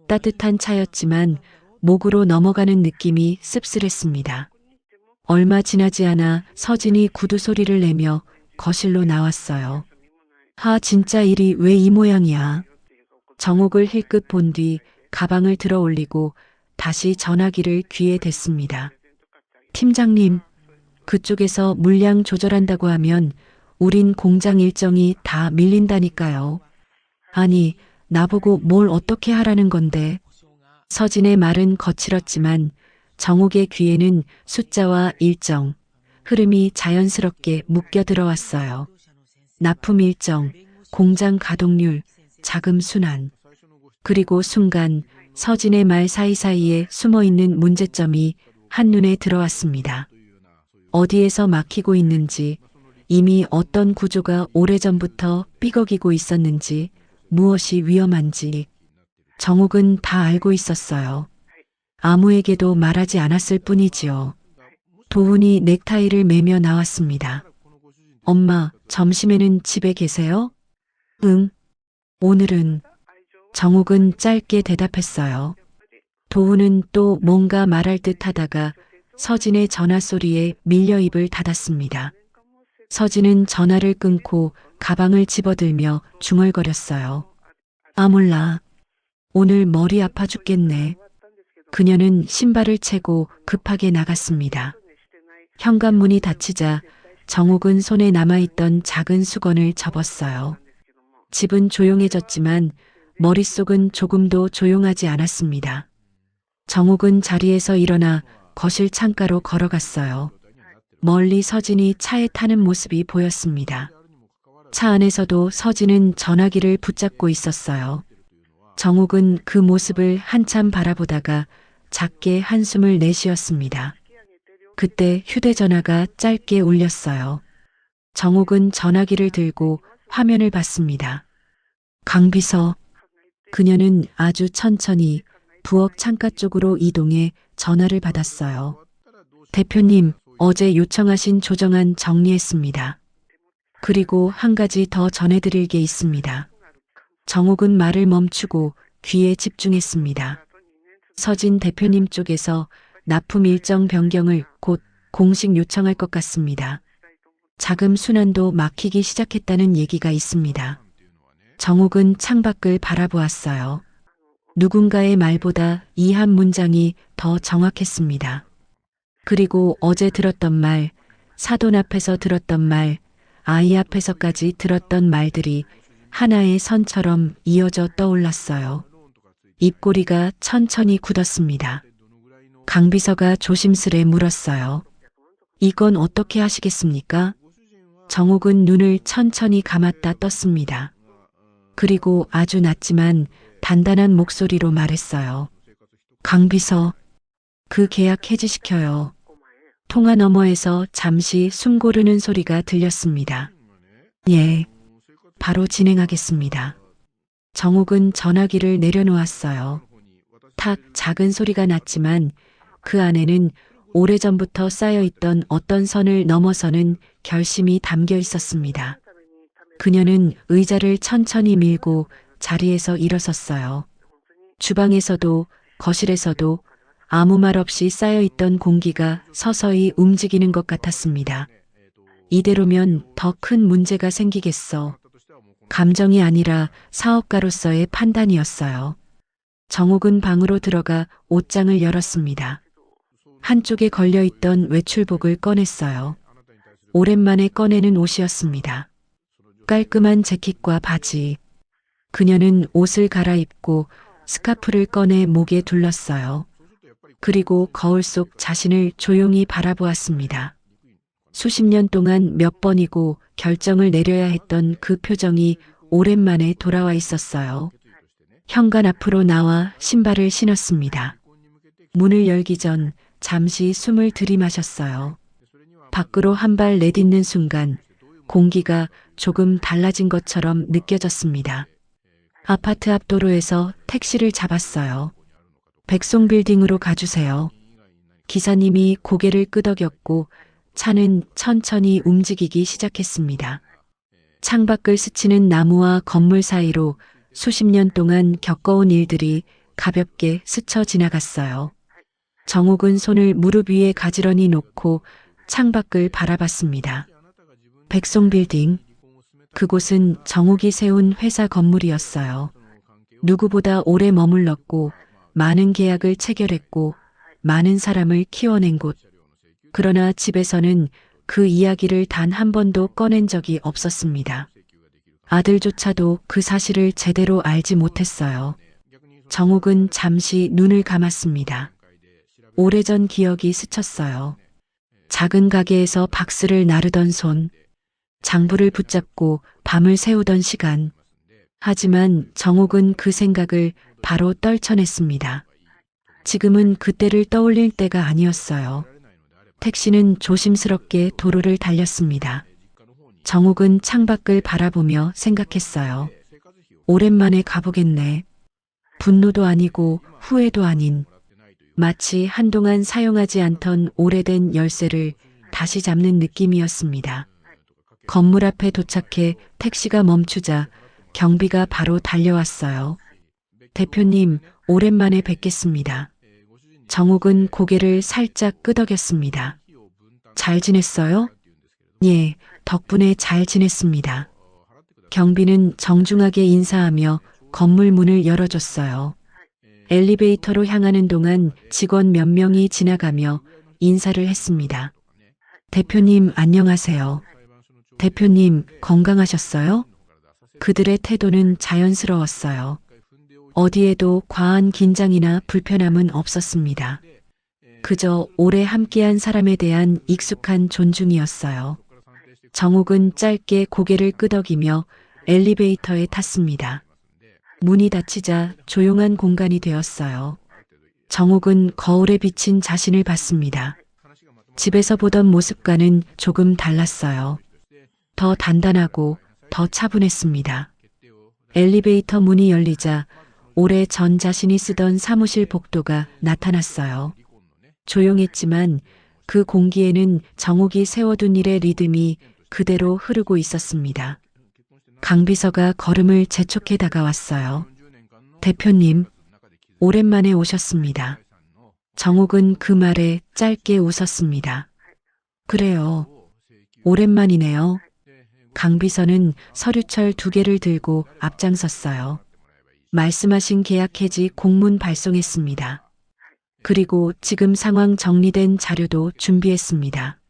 따뜻한 차였지만 목으로 넘어가는 느낌이 씁쓸했습니다. 얼마 지나지 않아 서진이 구두 소리를 내며 거실로 나왔어요. 하, 진짜 일이 왜 이 모양이야. 정옥을 힐끗 본 뒤 가방을 들어 올리고 다시 전화기를 귀에 댔습니다. 팀장님, 그쪽에서 물량 조절한다고 하면 우린 공장 일정이 다 밀린다니까요. 아니, 나보고 뭘 어떻게 하라는 건데. 서진의 말은 거칠었지만 정옥의 귀에는 숫자와 일정, 흐름이 자연스럽게 묶여 들어왔어요. 납품 일정, 공장 가동률, 자금 순환. 그리고 순간 서진의 말 사이사이에 숨어있는 문제점이 한눈에 들어왔습니다. 어디에서 막히고 있는지, 이미 어떤 구조가 오래전부터 삐걱이고 있었는지, 무엇이 위험한지 정옥은 다 알고 있었어요. 아무에게도 말하지 않았을 뿐이지요. 도훈이 넥타이를 매며 나왔습니다. 엄마, 점심에는 집에 계세요? 응. 오늘은. 정옥은 짧게 대답했어요. 도훈은 또 뭔가 말할 듯 하다가 서진의 전화 소리에 밀려 입을 닫았습니다. 서진은 전화를 끊고 가방을 집어들며 중얼거렸어요. 아, 몰라. 오늘 머리 아파 죽겠네. 그녀는 신발을 채고 급하게 나갔습니다. 현관문이 닫히자 정옥은 손에 남아있던 작은 수건을 접었어요. 집은 조용해졌지만 머릿속은 조금도 조용하지 않았습니다. 정옥은 자리에서 일어나 거실 창가로 걸어갔어요. 멀리 서진이 차에 타는 모습이 보였습니다. 차 안에서도 서진은 전화기를 붙잡고 있었어요. 정옥은 그 모습을 한참 바라보다가 작게 한숨을 내쉬었습니다. 그때 휴대전화가 짧게 울렸어요. 정옥은 전화기를 들고 화면을 봤습니다. 강비서. 그녀는 아주 천천히 부엌 창가 쪽으로 이동해 전화를 받았어요. 대표님, 어제 요청하신 조정안 정리했습니다. 그리고 한 가지 더 전해드릴 게 있습니다. 정옥은 말을 멈추고 귀에 집중했습니다. 서진 대표님 쪽에서 납품 일정 변경을 곧 공식 요청할 것 같습니다. 자금 순환도 막히기 시작했다는 얘기가 있습니다. 정옥은 창밖을 바라보았어요. 누군가의 말보다 이 한 문장이 더 정확했습니다. 그리고 어제 들었던 말, 사돈 앞에서 들었던 말, 아이 앞에서까지 들었던 말들이 하나의 선처럼 이어져 떠올랐어요. 입꼬리가 천천히 굳었습니다. 강비서가 조심스레 물었어요. 이건 어떻게 하시겠습니까? 정옥은 눈을 천천히 감았다 떴습니다. 그리고 아주 낮지만 단단한 목소리로 말했어요. 강비서, 그 계약 해지시켜요. 통화 너머에서 잠시 숨 고르는 소리가 들렸습니다. 예, 바로 진행하겠습니다. 정욱은 전화기를 내려놓았어요. 탁 작은 소리가 났지만 그 안에는 오래전부터 쌓여있던 어떤 선을 넘어서는 결심이 담겨 있었습니다. 그녀는 의자를 천천히 밀고 자리에서 일어섰어요. 주방에서도 거실에서도 아무 말 없이 쌓여있던 공기가 서서히 움직이는 것 같았습니다. 이대로면 더 큰 문제가 생기겠어. 감정이 아니라 사업가로서의 판단이었어요. 정욱은 방으로 들어가 옷장을 열었습니다. 한쪽에 걸려있던 외출복을 꺼냈어요. 오랜만에 꺼내는 옷이었습니다. 깔끔한 재킷과 바지. 그녀는 옷을 갈아입고 스카프를 꺼내 목에 둘렀어요. 그리고 거울 속 자신을 조용히 바라보았습니다. 수십 년 동안 몇 번이고 결정을 내려야 했던 그 표정이 오랜만에 돌아와 있었어요. 현관 앞으로 나와 신발을 신었습니다. 문을 열기 전 잠시 숨을 들이마셨어요. 밖으로 한 발 내딛는 순간 공기가 조금 달라진 것처럼 느껴졌습니다. 아파트 앞 도로에서 택시를 잡았어요. 백송빌딩으로 가주세요. 기사님이 고개를 끄덕였고 차는 천천히 움직이기 시작했습니다. 창밖을 스치는 나무와 건물 사이로 수십 년 동안 겪어온 일들이 가볍게 스쳐 지나갔어요. 정욱은 손을 무릎 위에 가지런히 놓고 창밖을 바라봤습니다. 백송빌딩. 그곳은 정욱이 세운 회사 건물이었어요. 누구보다 오래 머물렀고 많은 계약을 체결했고 많은 사람을 키워낸 곳. 그러나 집에서는 그 이야기를 단 한 번도 꺼낸 적이 없었습니다. 아들조차도 그 사실을 제대로 알지 못했어요. 정욱은 잠시 눈을 감았습니다. 오래전 기억이 스쳤어요. 작은 가게에서 박스를 나르던 손, 장부를 붙잡고 밤을 새우던 시간. 하지만 정욱은 그 생각을 바로 떨쳐냈습니다. 지금은 그때를 떠올릴 때가 아니었어요. 택시는 조심스럽게 도로를 달렸습니다. 정욱은 창밖을 바라보며 생각했어요. 오랜만에 가보겠네. 분노도 아니고 후회도 아닌, 마치 한동안 사용하지 않던 오래된 열쇠를 다시 잡는 느낌이었습니다. 건물 앞에 도착해 택시가 멈추자 경비가 바로 달려왔어요. 대표님, 오랜만에 뵙겠습니다. 정욱은 고개를 살짝 끄덕였습니다. 잘 지냈어요? 예, 덕분에 잘 지냈습니다. 경비는 정중하게 인사하며 건물 문을 열어줬어요. 엘리베이터로 향하는 동안 직원 몇 명이 지나가며 인사를 했습니다. 대표님, 안녕하세요. 대표님, 건강하셨어요? 그들의 태도는 자연스러웠어요. 어디에도 과한 긴장이나 불편함은 없었습니다. 그저 오래 함께한 사람에 대한 익숙한 존중이었어요. 정욱은 짧게 고개를 끄덕이며 엘리베이터에 탔습니다. 문이 닫히자 조용한 공간이 되었어요. 정욱은 거울에 비친 자신을 봤습니다. 집에서 보던 모습과는 조금 달랐어요. 더 단단하고 더 차분했습니다. 엘리베이터 문이 열리자 오래 전 자신이 쓰던 사무실 복도가 나타났어요. 조용했지만 그 공기에는 정욱이 세워둔 일의 리듬이 그대로 흐르고 있었습니다. 강비서가 걸음을 재촉해 다가왔어요. 대표님, 오랜만에 오셨습니다. 정욱은 그 말에 짧게 웃었습니다. 그래요. 오랜만이네요. 강비서는 서류철 2개를 들고 앞장섰어요. 말씀하신 계약 해지 공문 발송했습니다. 그리고 지금 상황 정리된 자료도 준비했습니다.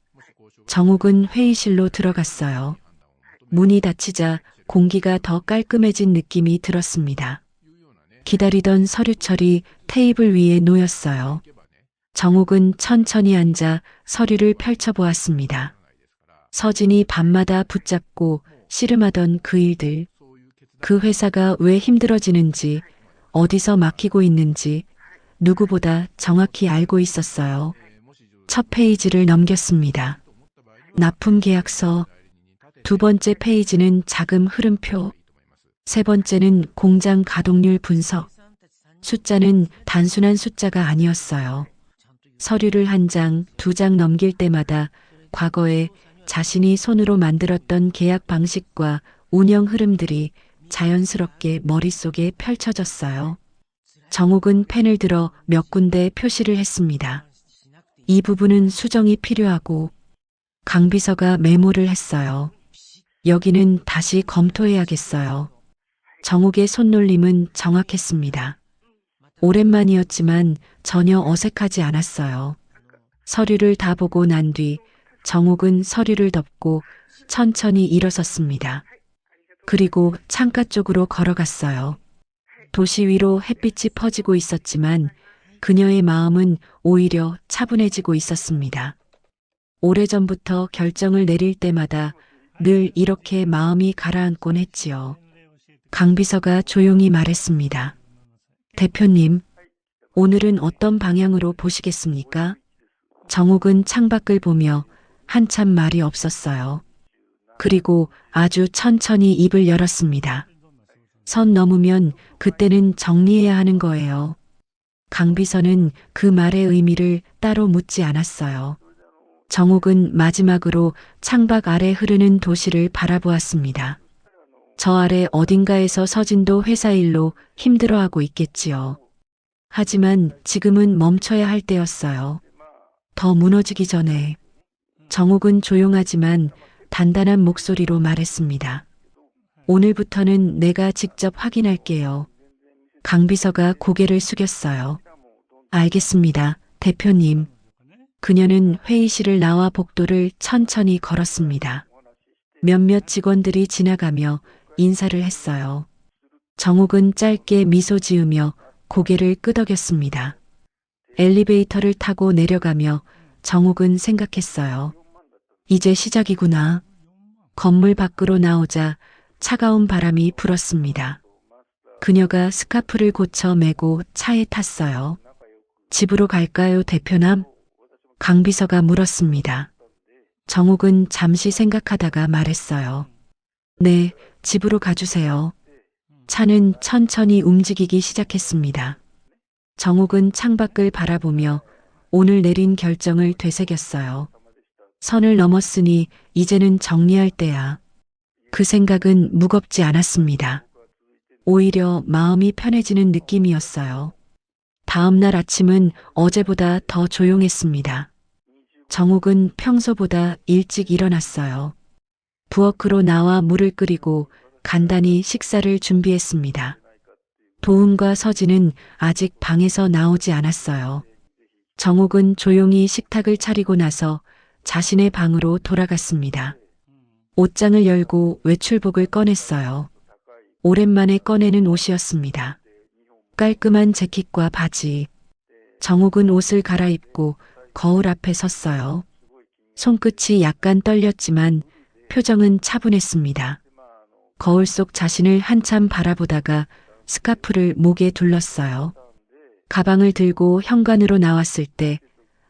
정욱은 회의실로 들어갔어요. 문이 닫히자 공기가 더 깔끔해진 느낌이 들었습니다. 기다리던 서류철이 테이블 위에 놓였어요. 정욱은 천천히 앉아 서류를 펼쳐보았습니다. 서진이 밤마다 붙잡고 씨름하던 그 일들. 그 회사가 왜 힘들어지는지, 어디서 막히고 있는지 누구보다 정확히 알고 있었어요. 첫 페이지를 넘겼습니다. 납품 계약서. 두 번째 페이지는 자금 흐름표. 세 번째는 공장 가동률 분석. 숫자는 단순한 숫자가 아니었어요. 서류를 한 장, 두 장 넘길 때마다 과거에 자신이 손으로 만들었던 계약 방식과 운영 흐름들이 자연스럽게 머릿속에 펼쳐졌어요. 정옥은 펜을 들어 몇 군데 표시를 했습니다. 이 부분은 수정이 필요하고. 강 비서가 메모를 했어요. 여기는 다시 검토해야겠어요. 정옥의 손놀림은 정확했습니다. 오랜만이었지만 전혀 어색하지 않았어요. 서류를 다 보고 난 뒤 정옥은 서류를 덮고 천천히 일어섰습니다. 그리고 창가 쪽으로 걸어갔어요. 도시 위로 햇빛이 퍼지고 있었지만 그녀의 마음은 오히려 차분해지고 있었습니다. 오래전부터 결정을 내릴 때마다 늘 이렇게 마음이 가라앉곤 했지요. 강 비서가 조용히 말했습니다. 대표님, 오늘은 어떤 방향으로 보시겠습니까? 정옥은 창밖을 보며 한참 말이 없었어요. 그리고 아주 천천히 입을 열었습니다. 선 넘으면 그때는 정리해야 하는 거예요. 강 비서는 그 말의 의미를 따로 묻지 않았어요. 정옥은 마지막으로 창밖 아래 흐르는 도시를 바라보았습니다. 저 아래 어딘가에서 서진도 회사 일로 힘들어하고 있겠지요. 하지만 지금은 멈춰야 할 때였어요. 더 무너지기 전에. 정옥은 조용하지만 단단한 목소리로 말했습니다. 오늘부터는 내가 직접 확인할게요. 강 비서가 고개를 숙였어요. 알겠습니다, 대표님. 그녀는 회의실을 나와 복도를 천천히 걸었습니다. 몇몇 직원들이 지나가며 인사를 했어요. 정옥은 짧게 미소 지으며 고개를 끄덕였습니다. 엘리베이터를 타고 내려가며 정옥은 생각했어요. 이제 시작이구나. 건물 밖으로 나오자 차가운 바람이 불었습니다. 그녀가 스카프를 고쳐 매고 차에 탔어요. 집으로 갈까요, 대표남? 강 비서가 물었습니다. 정옥은 잠시 생각하다가 말했어요. 네, 집으로 가주세요. 차는 천천히 움직이기 시작했습니다. 정옥은 창밖을 바라보며 오늘 내린 결정을 되새겼어요. 선을 넘었으니 이제는 정리할 때야. 그 생각은 무겁지 않았습니다. 오히려 마음이 편해지는 느낌이었어요. 다음 날 아침은 어제보다 더 조용했습니다. 정옥은 평소보다 일찍 일어났어요. 부엌으로 나와 물을 끓이고 간단히 식사를 준비했습니다. 도훈과 서진은 아직 방에서 나오지 않았어요. 정옥은 조용히 식탁을 차리고 나서 자신의 방으로 돌아갔습니다. 옷장을 열고 외출복을 꺼냈어요. 오랜만에 꺼내는 옷이었습니다. 깔끔한 재킷과 바지. 정옥은 옷을 갈아입고 거울 앞에 섰어요. 손끝이 약간 떨렸지만 표정은 차분했습니다. 거울 속 자신을 한참 바라보다가 스카프를 목에 둘렀어요. 가방을 들고 현관으로 나왔을 때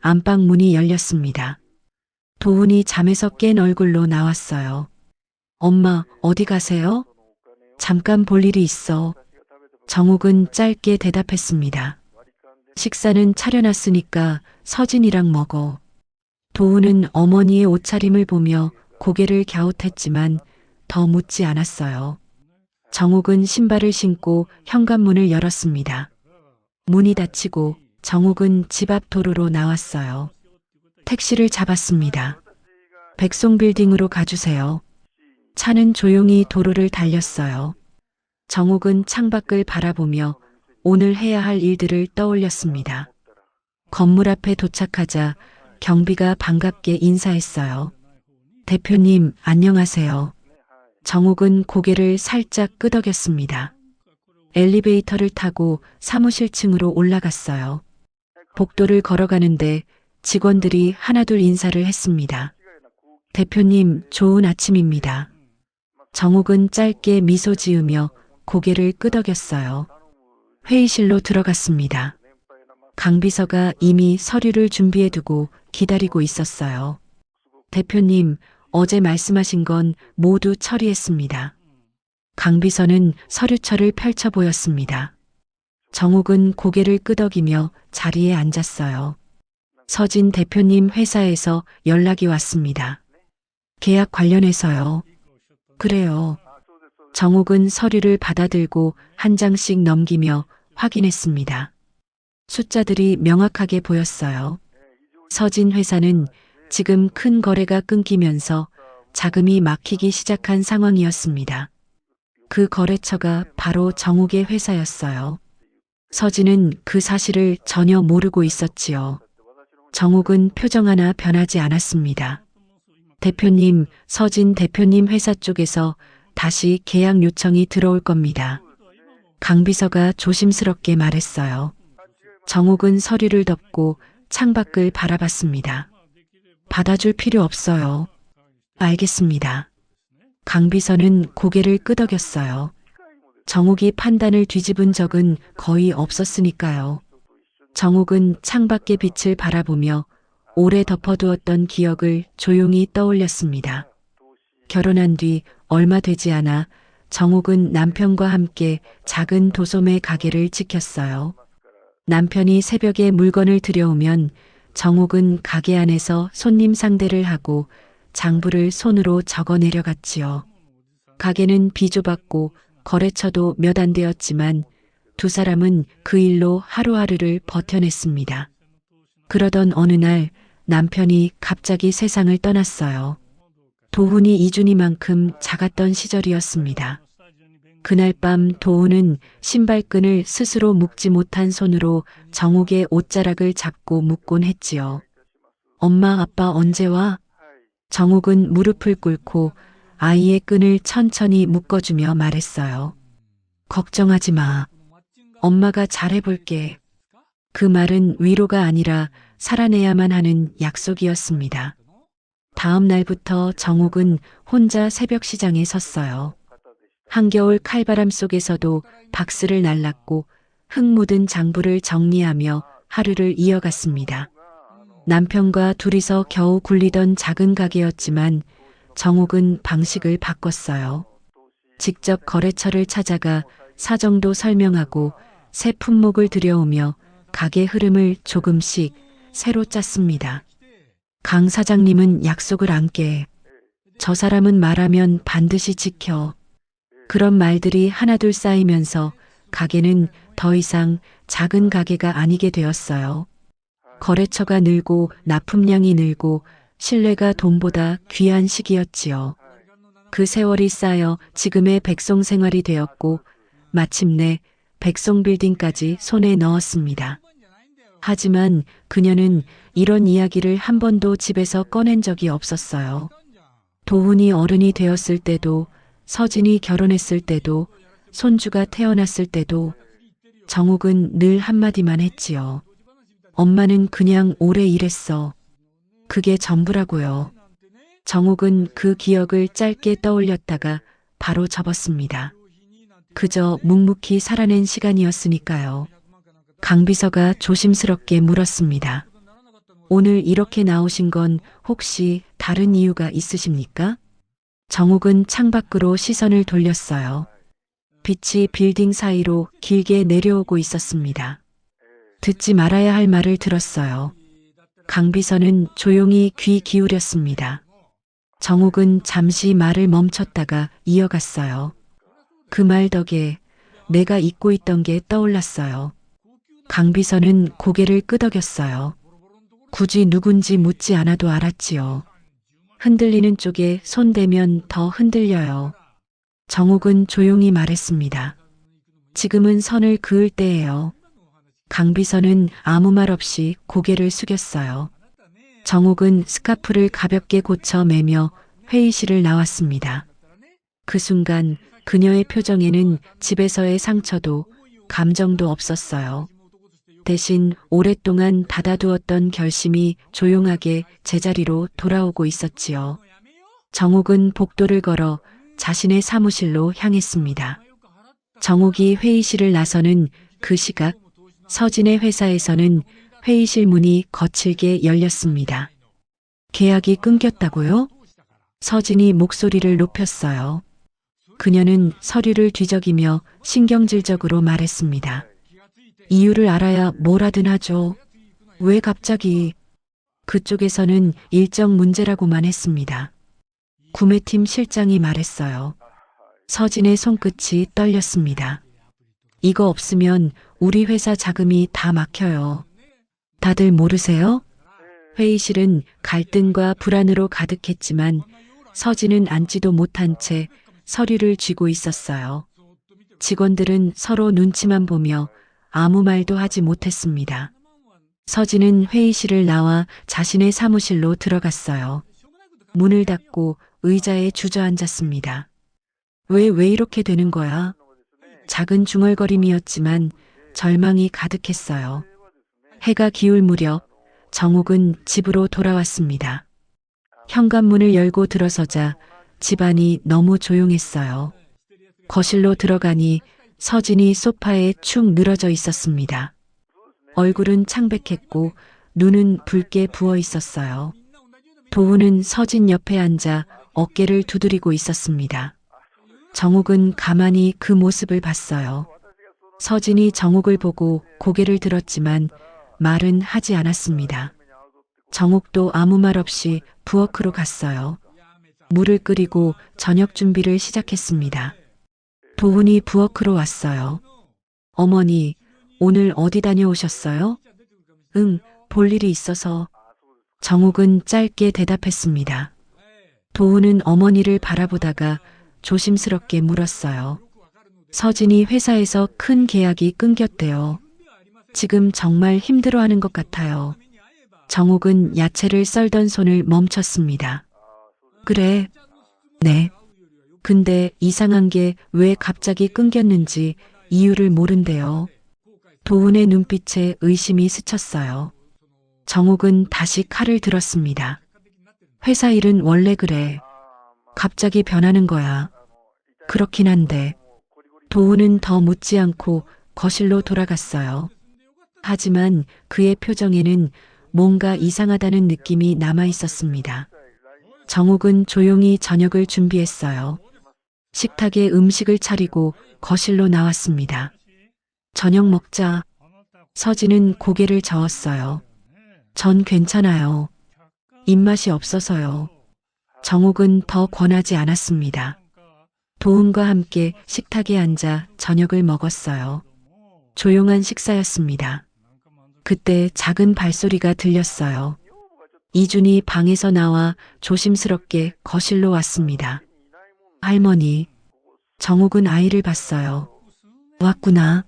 안방 문이 열렸습니다. 도훈이 잠에서 깬 얼굴로 나왔어요. 엄마, 어디 가세요? 잠깐 볼 일이 있어. 정옥은 짧게 대답했습니다. 식사는 차려놨으니까 서진이랑 먹어. 도훈은 어머니의 옷차림을 보며 고개를 갸웃했지만 더 묻지 않았어요. 정옥은 신발을 신고 현관문을 열었습니다. 문이 닫히고 정옥은 집 앞 도로로 나왔어요. 택시를 잡았습니다. 백송빌딩으로 가주세요. 차는 조용히 도로를 달렸어요. 정옥은 창밖을 바라보며 오늘 해야 할 일들을 떠올렸습니다. 건물 앞에 도착하자 경비가 반갑게 인사했어요. 대표님, 안녕하세요. 정옥은 고개를 살짝 끄덕였습니다. 엘리베이터를 타고 사무실 층으로 올라갔어요. 복도를 걸어가는데 직원들이 하나둘 인사를 했습니다. 대표님, 좋은 아침입니다. 정옥은 짧게 미소 지으며 고개를 끄덕였어요. 회의실로 들어갔습니다. 강 비서가 이미 서류를 준비해두고 기다리고 있었어요. 대표님, 어제 말씀하신 건 모두 처리했습니다. 강 비서는 서류철을 펼쳐 보였습니다. 정욱은 고개를 끄덕이며 자리에 앉았어요. 서진 대표님 회사에서 연락이 왔습니다. 계약 관련해서요. 그래요. 정욱은 서류를 받아들고 한 장씩 넘기며 확인했습니다. 숫자들이 명확하게 보였어요. 서진 회사는 지금 큰 거래가 끊기면서 자금이 막히기 시작한 상황이었습니다. 그 거래처가 바로 정욱의 회사였어요. 서진은 그 사실을 전혀 모르고 있었지요. 정욱은 표정 하나 변하지 않았습니다. 대표님, 서진 대표님 회사 쪽에서 다시 계약 요청이 들어올 겁니다. 강 비서가 조심스럽게 말했어요. 정욱은 서류를 덮고 창밖을 바라봤습니다. 받아줄 필요 없어요. 알겠습니다. 강 비서는 고개를 끄덕였어요. 정욱이 판단을 뒤집은 적은 거의 없었으니까요. 정욱은 창밖의 빛을 바라보며 오래 덮어두었던 기억을 조용히 떠올렸습니다. 결혼한 뒤 얼마 되지 않아 정욱은 남편과 함께 작은 도소매 가게를 지켰어요. 남편이 새벽에 물건을 들여오면 정욱은 가게 안에서 손님 상대를 하고 장부를 손으로 적어 내려갔지요. 가게는 비좁았고 거래처도 몇 안 되었지만 두 사람은 그 일로 하루하루를 버텨냈습니다. 그러던 어느 날 남편이 갑자기 세상을 떠났어요. 도훈이 이준이만큼 작았던 시절이었습니다. 그날 밤 도훈은 신발끈을 스스로 묶지 못한 손으로 정욱의 옷자락을 잡고 묶곤 했지요. 엄마, 아빠 언제 와? 정욱은 무릎을 꿇고 아이의 끈을 천천히 묶어주며 말했어요. 걱정하지 마. 엄마가 잘해볼게. 그 말은 위로가 아니라 살아내야만 하는 약속이었습니다. 다음 날부터 정욱은 혼자 새벽 시장에 섰어요. 한겨울 칼바람 속에서도 박스를 날랐고 흙 묻은 장부를 정리하며 하루를 이어갔습니다. 남편과 둘이서 겨우 굴리던 작은 가게였지만 정욱은 방식을 바꿨어요. 직접 거래처를 찾아가 사정도 설명하고 새 품목을 들여오며 가게 흐름을 조금씩 새로 짰습니다. 강 사장님은 약속을 안 깨. 저 사람은 말하면 반드시 지켜. 그런 말들이 하나둘 쌓이면서 가게는 더 이상 작은 가게가 아니게 되었어요. 거래처가 늘고 납품량이 늘고 신뢰가 돈보다 귀한 시기였지요. 그 세월이 쌓여 지금의 백송 생활이 되었고 마침내 백송빌딩까지 손에 넣었습니다. 하지만 그녀는 이런 이야기를 한 번도 집에서 꺼낸 적이 없었어요. 도훈이 어른이 되었을 때도, 서진이 결혼했을 때도, 손주가 태어났을 때도 정욱은 늘 한마디만 했지요. 엄마는 그냥 오래 일했어. 그게 전부라고요. 정욱은 그 기억을 짧게 떠올렸다가 바로 접었습니다. 그저 묵묵히 살아낸 시간이었으니까요. 강 비서가 조심스럽게 물었습니다. 오늘 이렇게 나오신 건 혹시 다른 이유가 있으십니까? 정욱은 창밖으로 시선을 돌렸어요. 빛이 빌딩 사이로 길게 내려오고 있었습니다. 듣지 말아야 할 말을 들었어요. 강 비서는 조용히 귀 기울였습니다. 정욱은 잠시 말을 멈췄다가 이어갔어요. 그 말 덕에 내가 잊고 있던 게 떠올랐어요. 강 비서는 고개를 끄덕였어요. 굳이 누군지 묻지 않아도 알았지요. 흔들리는 쪽에 손대면 더 흔들려요. 정욱은 조용히 말했습니다. 지금은 선을 그을 때예요. 강 비서는 아무 말 없이 고개를 숙였어요. 정욱은 스카프를 가볍게 고쳐 매며 회의실을 나왔습니다. 그 순간 그녀의 표정에는 집에서의 상처도 감정도 없었어요. 대신 오랫동안 닫아두었던 결심이 조용하게 제자리로 돌아오고 있었지요. 정욱은 복도를 걸어 자신의 사무실로 향했습니다. 정옥이 회의실을 나서는 그 시각, 서진의 회사에서는 회의실 문이 거칠게 열렸습니다. 계약이 끊겼다고요? 서진이 목소리를 높였어요. 그녀는 서류를 뒤적이며 신경질적으로 말했습니다. 이유를 알아야 뭐라든 하죠. 왜 갑자기? 그쪽에서는 일정 문제라고만 했습니다. 구매팀 실장이 말했어요. 서진의 손끝이 떨렸습니다. 이거 없으면 우리 회사 자금이 다 막혀요. 다들 모르세요? 회의실은 갈등과 불안으로 가득했지만 서진은 앉지도 못한 채 서류를 쥐고 있었어요. 직원들은 서로 눈치만 보며 아무 말도 하지 못했습니다. 서진은 회의실을 나와 자신의 사무실로 들어갔어요. 문을 닫고 의자에 주저앉았습니다. 왜 이렇게 되는 거야? 작은 중얼거림이었지만 절망이 가득했어요. 해가 기울 무렵 정옥은 집으로 돌아왔습니다. 현관문을 열고 들어서자 집안이 너무 조용했어요. 거실로 들어가니 서진이 소파에 축 늘어져 있었습니다. 얼굴은 창백했고 눈은 붉게 부어 있었어요. 도훈은 서진 옆에 앉아 어깨를 두드리고 있었습니다. 정옥은 가만히 그 모습을 봤어요. 서진이 정옥을 보고 고개를 들었지만 말은 하지 않았습니다. 정옥도 아무 말 없이 부엌으로 갔어요. 물을 끓이고 저녁 준비를 시작했습니다. 도훈이 부엌으로 왔어요. 어머니, 오늘 어디 다녀오셨어요? 응, 볼 일이 있어서. 정옥은 짧게 대답했습니다. 도훈은 어머니를 바라보다가 조심스럽게 물었어요. 서진이 회사에서 큰 계약이 끊겼대요. 지금 정말 힘들어하는 것 같아요. 정옥은 야채를 썰던 손을 멈췄습니다. 그래. 네. 근데 이상한 게 왜 갑자기 끊겼는지 이유를 모른대요. 도훈의 눈빛에 의심이 스쳤어요. 정옥은 다시 칼을 들었습니다. 회사 일은 원래 그래. 갑자기 변하는 거야. 그렇긴 한데. 도훈은 더 묻지 않고 거실로 돌아갔어요. 하지만 그의 표정에는 뭔가 이상하다는 느낌이 남아 있었습니다. 정옥은 조용히 저녁을 준비했어요. 식탁에 음식을 차리고 거실로 나왔습니다. 저녁 먹자. 서진은 고개를 저었어요. 전 괜찮아요. 입맛이 없어서요. 정옥은 더 권하지 않았습니다. 도훈과 함께 식탁에 앉아 저녁을 먹었어요. 조용한 식사였습니다. 그때 작은 발소리가 들렸어요. 이준이 방에서 나와 조심스럽게 거실로 왔습니다. 할머니, 정옥은 아이를 봤어요. 왔구나.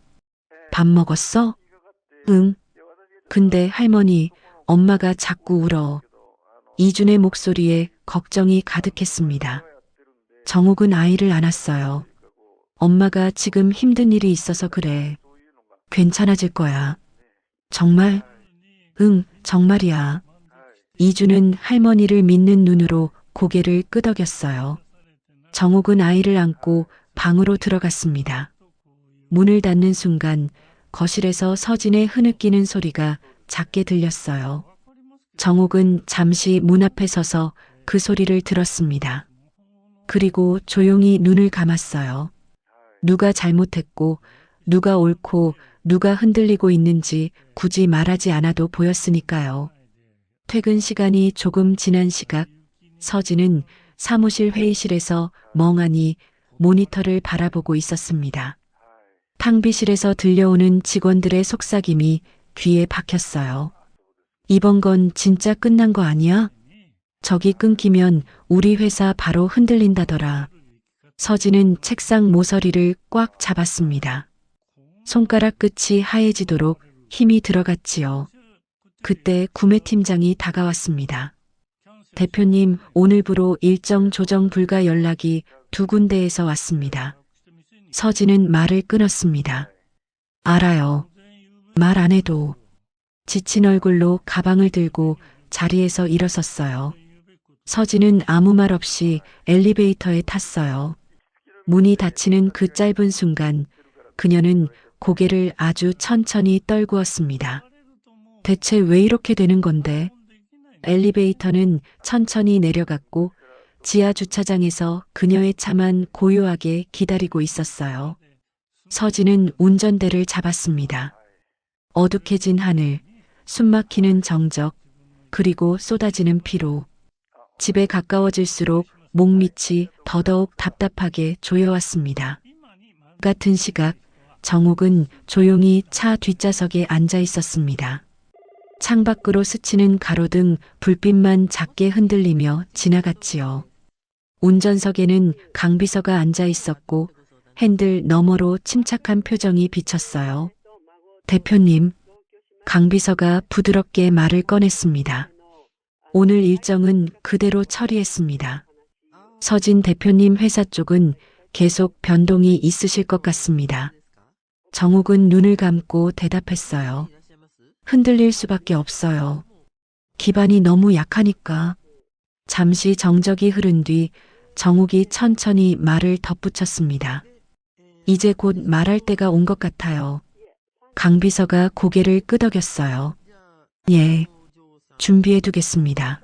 밥 먹었어? 응. 근데 할머니, 엄마가 자꾸 울어. 이준의 목소리에 걱정이 가득했습니다. 정옥은 아이를 안았어요. 엄마가 지금 힘든 일이 있어서 그래. 괜찮아질 거야. 정말? 응, 정말이야. 이준은 할머니를 믿는 눈으로 고개를 끄덕였어요. 정옥은 아이를 안고 방으로 들어갔습니다. 문을 닫는 순간 거실에서 서진의 흐느끼는 소리가 작게 들렸어요. 정옥은 잠시 문 앞에 서서 그 소리를 들었습니다. 그리고 조용히 눈을 감았어요. 누가 잘못했고 누가 옳고 누가 흔들리고 있는지 굳이 말하지 않아도 보였으니까요. 퇴근 시간이 조금 지난 시각, 서진은 사무실 회의실에서 멍하니 모니터를 바라보고 있었습니다. 탕비실에서 들려오는 직원들의 속삭임이 귀에 박혔어요. 이번 건 진짜 끝난 거 아니야? 저기 끊기면 우리 회사 바로 흔들린다더라. 서진은 책상 모서리를 꽉 잡았습니다. 손가락 끝이 하얘지도록 힘이 들어갔지요. 그때 구매팀장이 다가왔습니다. 대표님, 오늘부로 일정 조정 불가 연락이 두 군데에서 왔습니다. 서진은 말을 끊었습니다. 알아요. 말 안 해도. 지친 얼굴로 가방을 들고 자리에서 일어섰어요. 서진은 아무 말 없이 엘리베이터에 탔어요. 문이 닫히는 그 짧은 순간 그녀는 고개를 아주 천천히 떨구었습니다. 대체 왜 이렇게 되는 건데? 엘리베이터는 천천히 내려갔고 지하 주차장에서 그녀의 차만 고요하게 기다리고 있었어요. 서진은 운전대를 잡았습니다. 어둑해진 하늘, 숨막히는 정적, 그리고 쏟아지는 피로. 집에 가까워질수록 목밑이 더더욱 답답하게 조여왔습니다. 같은 시각, 정욱은 조용히 차 뒷좌석에 앉아 있었습니다. 창밖으로 스치는 가로등 불빛만 작게 흔들리며 지나갔지요. 운전석에는 강비서가 앉아 있었고 핸들 너머로 침착한 표정이 비쳤어요. 대표님, 강비서가 부드럽게 말을 꺼냈습니다. 오늘 일정은 그대로 처리했습니다. 서진 대표님 회사 쪽은 계속 변동이 있으실 것 같습니다. 정욱은 눈을 감고 대답했어요. 흔들릴 수밖에 없어요. 기반이 너무 약하니까. 잠시 정적이 흐른 뒤 정욱이 천천히 말을 덧붙였습니다. 이제 곧 말할 때가 온 것 같아요. 강비서가 고개를 끄덕였어요. 예, 준비해 두겠습니다.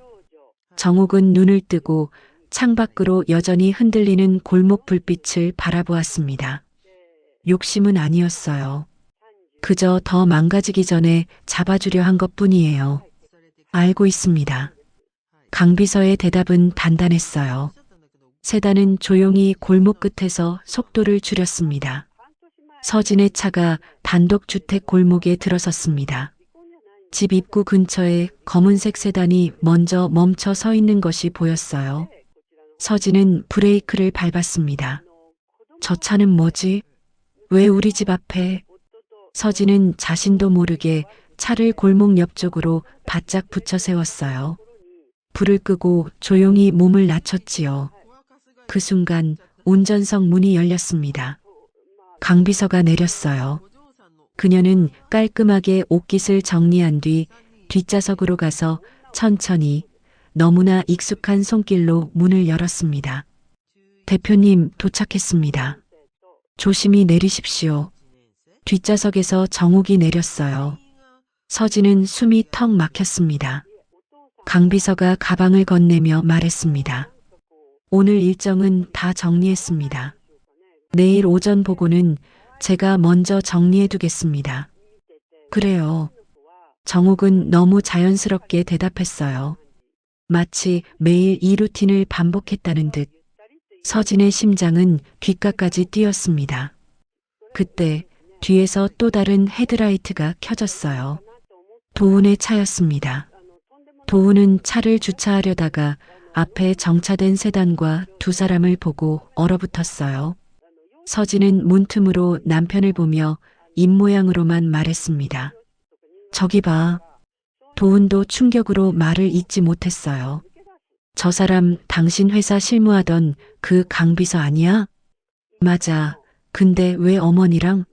정욱은 눈을 뜨고 창밖으로 여전히 흔들리는 골목 불빛을 바라보았습니다. 욕심은 아니었어요. 그저 더 망가지기 전에 잡아주려 한 것뿐이에요. 알고 있습니다. 강비서의 대답은 단단했어요. 세단은 조용히 골목 끝에서 속도를 줄였습니다. 서진의 차가 단독주택 골목에 들어섰습니다. 집 입구 근처에 검은색 세단이 먼저 멈춰 서 있는 것이 보였어요. 서진은 브레이크를 밟았습니다. 저 차는 뭐지? 왜 우리 집 앞에? 서진은 자신도 모르게 차를 골목 옆쪽으로 바짝 붙여 세웠어요. 불을 끄고 조용히 몸을 낮췄지요. 그 순간 운전석 문이 열렸습니다. 강비서가 내렸어요. 그녀는 깔끔하게 옷깃을 정리한 뒤 뒷좌석으로 가서 천천히 너무나 익숙한 손길로 문을 열었습니다. 대표님 도착했습니다. 조심히 내리십시오. 뒷좌석에서 정욱이 내렸어요. 서진은 숨이 턱 막혔습니다. 강비서가 가방을 건네며 말했습니다. 오늘 일정은 다 정리했습니다. 내일 오전 보고는 제가 먼저 정리해 두겠습니다. 그래요. 정욱은 너무 자연스럽게 대답했어요. 마치 매일 이 루틴을 반복했다는 듯. 서진의 심장은 귓가까지 뛰었습니다. 그때 뒤에서 또 다른 헤드라이트가 켜졌어요. 도훈의 차였습니다. 도훈은 차를 주차하려다가 앞에 정차된 세단과 두 사람을 보고 얼어붙었어요. 서진은 문틈으로 남편을 보며 입모양으로만 말했습니다. 저기 봐. 도훈도 충격으로 말을 잇지 못했어요. 저 사람 당신 회사 실무하던 그 강비서 아니야? 맞아. 근데 왜 어머니랑?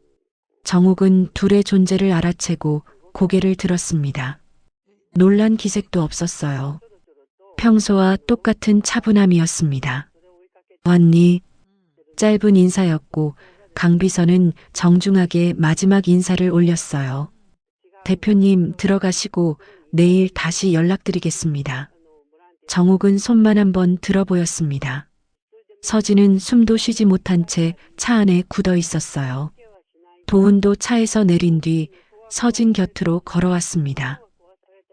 정욱은 둘의 존재를 알아채고 고개를 들었습니다. 놀란 기색도 없었어요. 평소와 똑같은 차분함이었습니다. 왔니? 짧은 인사였고 강비서는 정중하게 마지막 인사를 올렸어요. 대표님 들어가시고 내일 다시 연락드리겠습니다. 정욱은 손만 한번 들어 보였습니다. 서진은 숨도 쉬지 못한 채 차 안에 굳어 있었어요. 도훈도 차에서 내린 뒤 서진 곁으로 걸어왔습니다.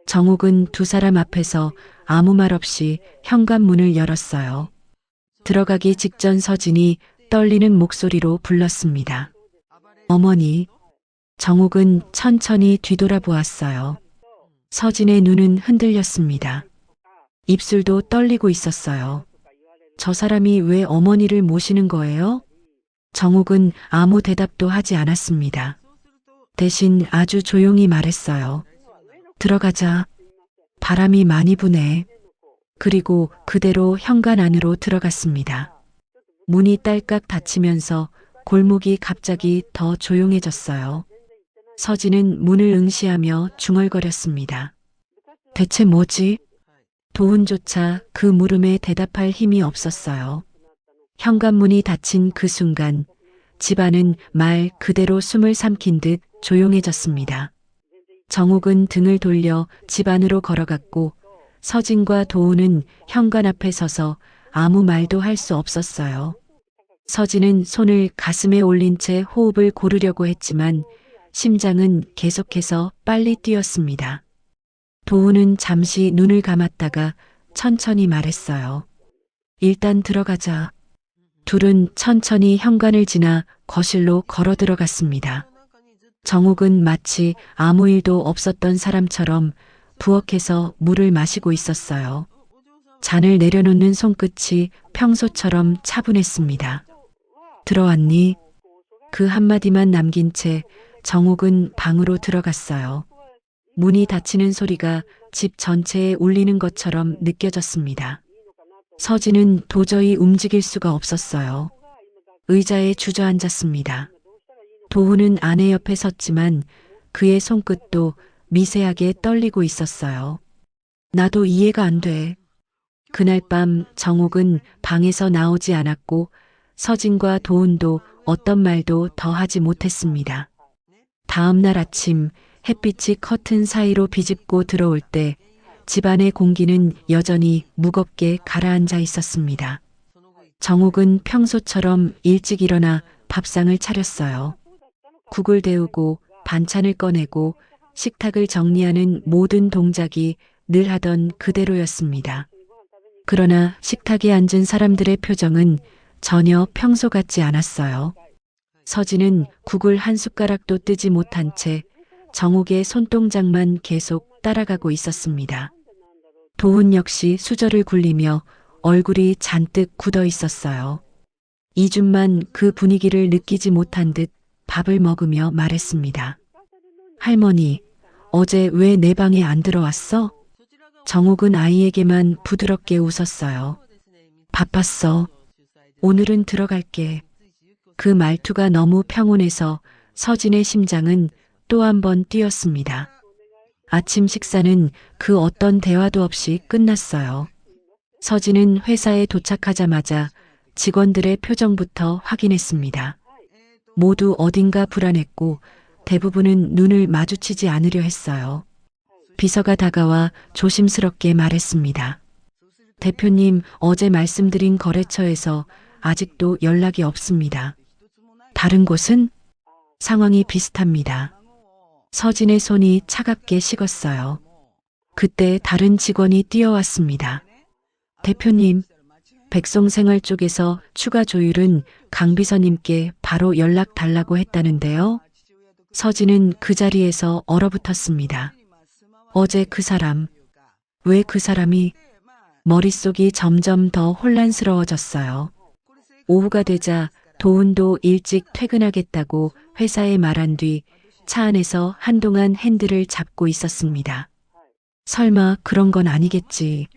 정욱은 두 사람 앞에서 아무 말 없이 현관문을 열었어요. 들어가기 직전 서진이 떨리는 목소리로 불렀습니다. 어머니. 정욱은 천천히 뒤돌아보았어요. 서진의 눈은 흔들렸습니다. 입술도 떨리고 있었어요. 저 사람이 왜 어머니를 모시는 거예요? 정욱은 아무 대답도 하지 않았습니다. 대신 아주 조용히 말했어요. 들어가자. 바람이 많이 부네. 그리고 그대로 현관 안으로 들어갔습니다. 문이 딸깍 닫히면서 골목이 갑자기 더 조용해졌어요. 서진은 문을 응시하며 중얼거렸습니다. 대체 뭐지? 도훈조차 그 물음에 대답할 힘이 없었어요. 현관문이 닫힌 그 순간 집안은 말 그대로 숨을 삼킨 듯 조용해졌습니다. 정옥은 등을 돌려 집 안으로 걸어갔고 서진과 도훈은 현관 앞에 서서 아무 말도 할 수 없었어요. 서진은 손을 가슴에 올린 채 호흡을 고르려고 했지만 심장은 계속해서 빨리 뛰었습니다. 도훈은 잠시 눈을 감았다가 천천히 말했어요. 일단 들어가자. 둘은 천천히 현관을 지나 거실로 걸어 들어갔습니다. 정욱은 마치 아무 일도 없었던 사람처럼 부엌에서 물을 마시고 있었어요. 잔을 내려놓는 손끝이 평소처럼 차분했습니다. 들어왔니? 그 한마디만 남긴 채 정욱은 방으로 들어갔어요. 문이 닫히는 소리가 집 전체에 울리는 것처럼 느껴졌습니다. 서진은 도저히 움직일 수가 없었어요. 의자에 주저앉았습니다. 도훈은 아내 옆에 섰지만 그의 손끝도 미세하게 떨리고 있었어요. 나도 이해가 안 돼. 그날 밤 정옥은 방에서 나오지 않았고 서진과 도훈도 어떤 말도 더 하지 못했습니다. 다음 날 아침 햇빛이 커튼 사이로 비집고 들어올 때 집안의 공기는 여전히 무겁게 가라앉아 있었습니다. 정옥은 평소처럼 일찍 일어나 밥상을 차렸어요. 국을 데우고 반찬을 꺼내고 식탁을 정리하는 모든 동작이 늘 하던 그대로였습니다. 그러나 식탁에 앉은 사람들의 표정은 전혀 평소 같지 않았어요. 서진은 국을 한 숟가락도 뜨지 못한 채 정옥의 손동작만 계속 따라가고 있었습니다. 도훈 역시 수저를 굴리며 얼굴이 잔뜩 굳어 있었어요. 이준만 그 분위기를 느끼지 못한 듯 밥을 먹으며 말했습니다. 할머니, 어제 왜 내 방에 안 들어왔어? 정옥은 아이에게만 부드럽게 웃었어요. 바빴어. 오늘은 들어갈게. 그 말투가 너무 평온해서 서진의 심장은 또 한 번 뛰었습니다. 아침 식사는 그 어떤 대화도 없이 끝났어요. 서진은 회사에 도착하자마자 직원들의 표정부터 확인했습니다. 모두 어딘가 불안했고 대부분은 눈을 마주치지 않으려 했어요. 비서가 다가와 조심스럽게 말했습니다. 대표님, 어제 말씀드린 거래처에서 아직도 연락이 없습니다. 다른 곳은? 상황이 비슷합니다. 서진의 손이 차갑게 식었어요. 그때 다른 직원이 뛰어왔습니다. 대표님, 백송생활 쪽에서 추가 조율은 강 비서님께 바로 연락 달라고 했다는데요. 서진은 그 자리에서 얼어붙었습니다. 어제 그 사람, 왜 그 사람이? 머릿속이 점점 더 혼란스러워졌어요. 오후가 되자 도훈도 일찍 퇴근하겠다고 회사에 말한 뒤 차 안에서 한동안 핸들을 잡고 있었습니다. 설마 그런 건 아니겠지.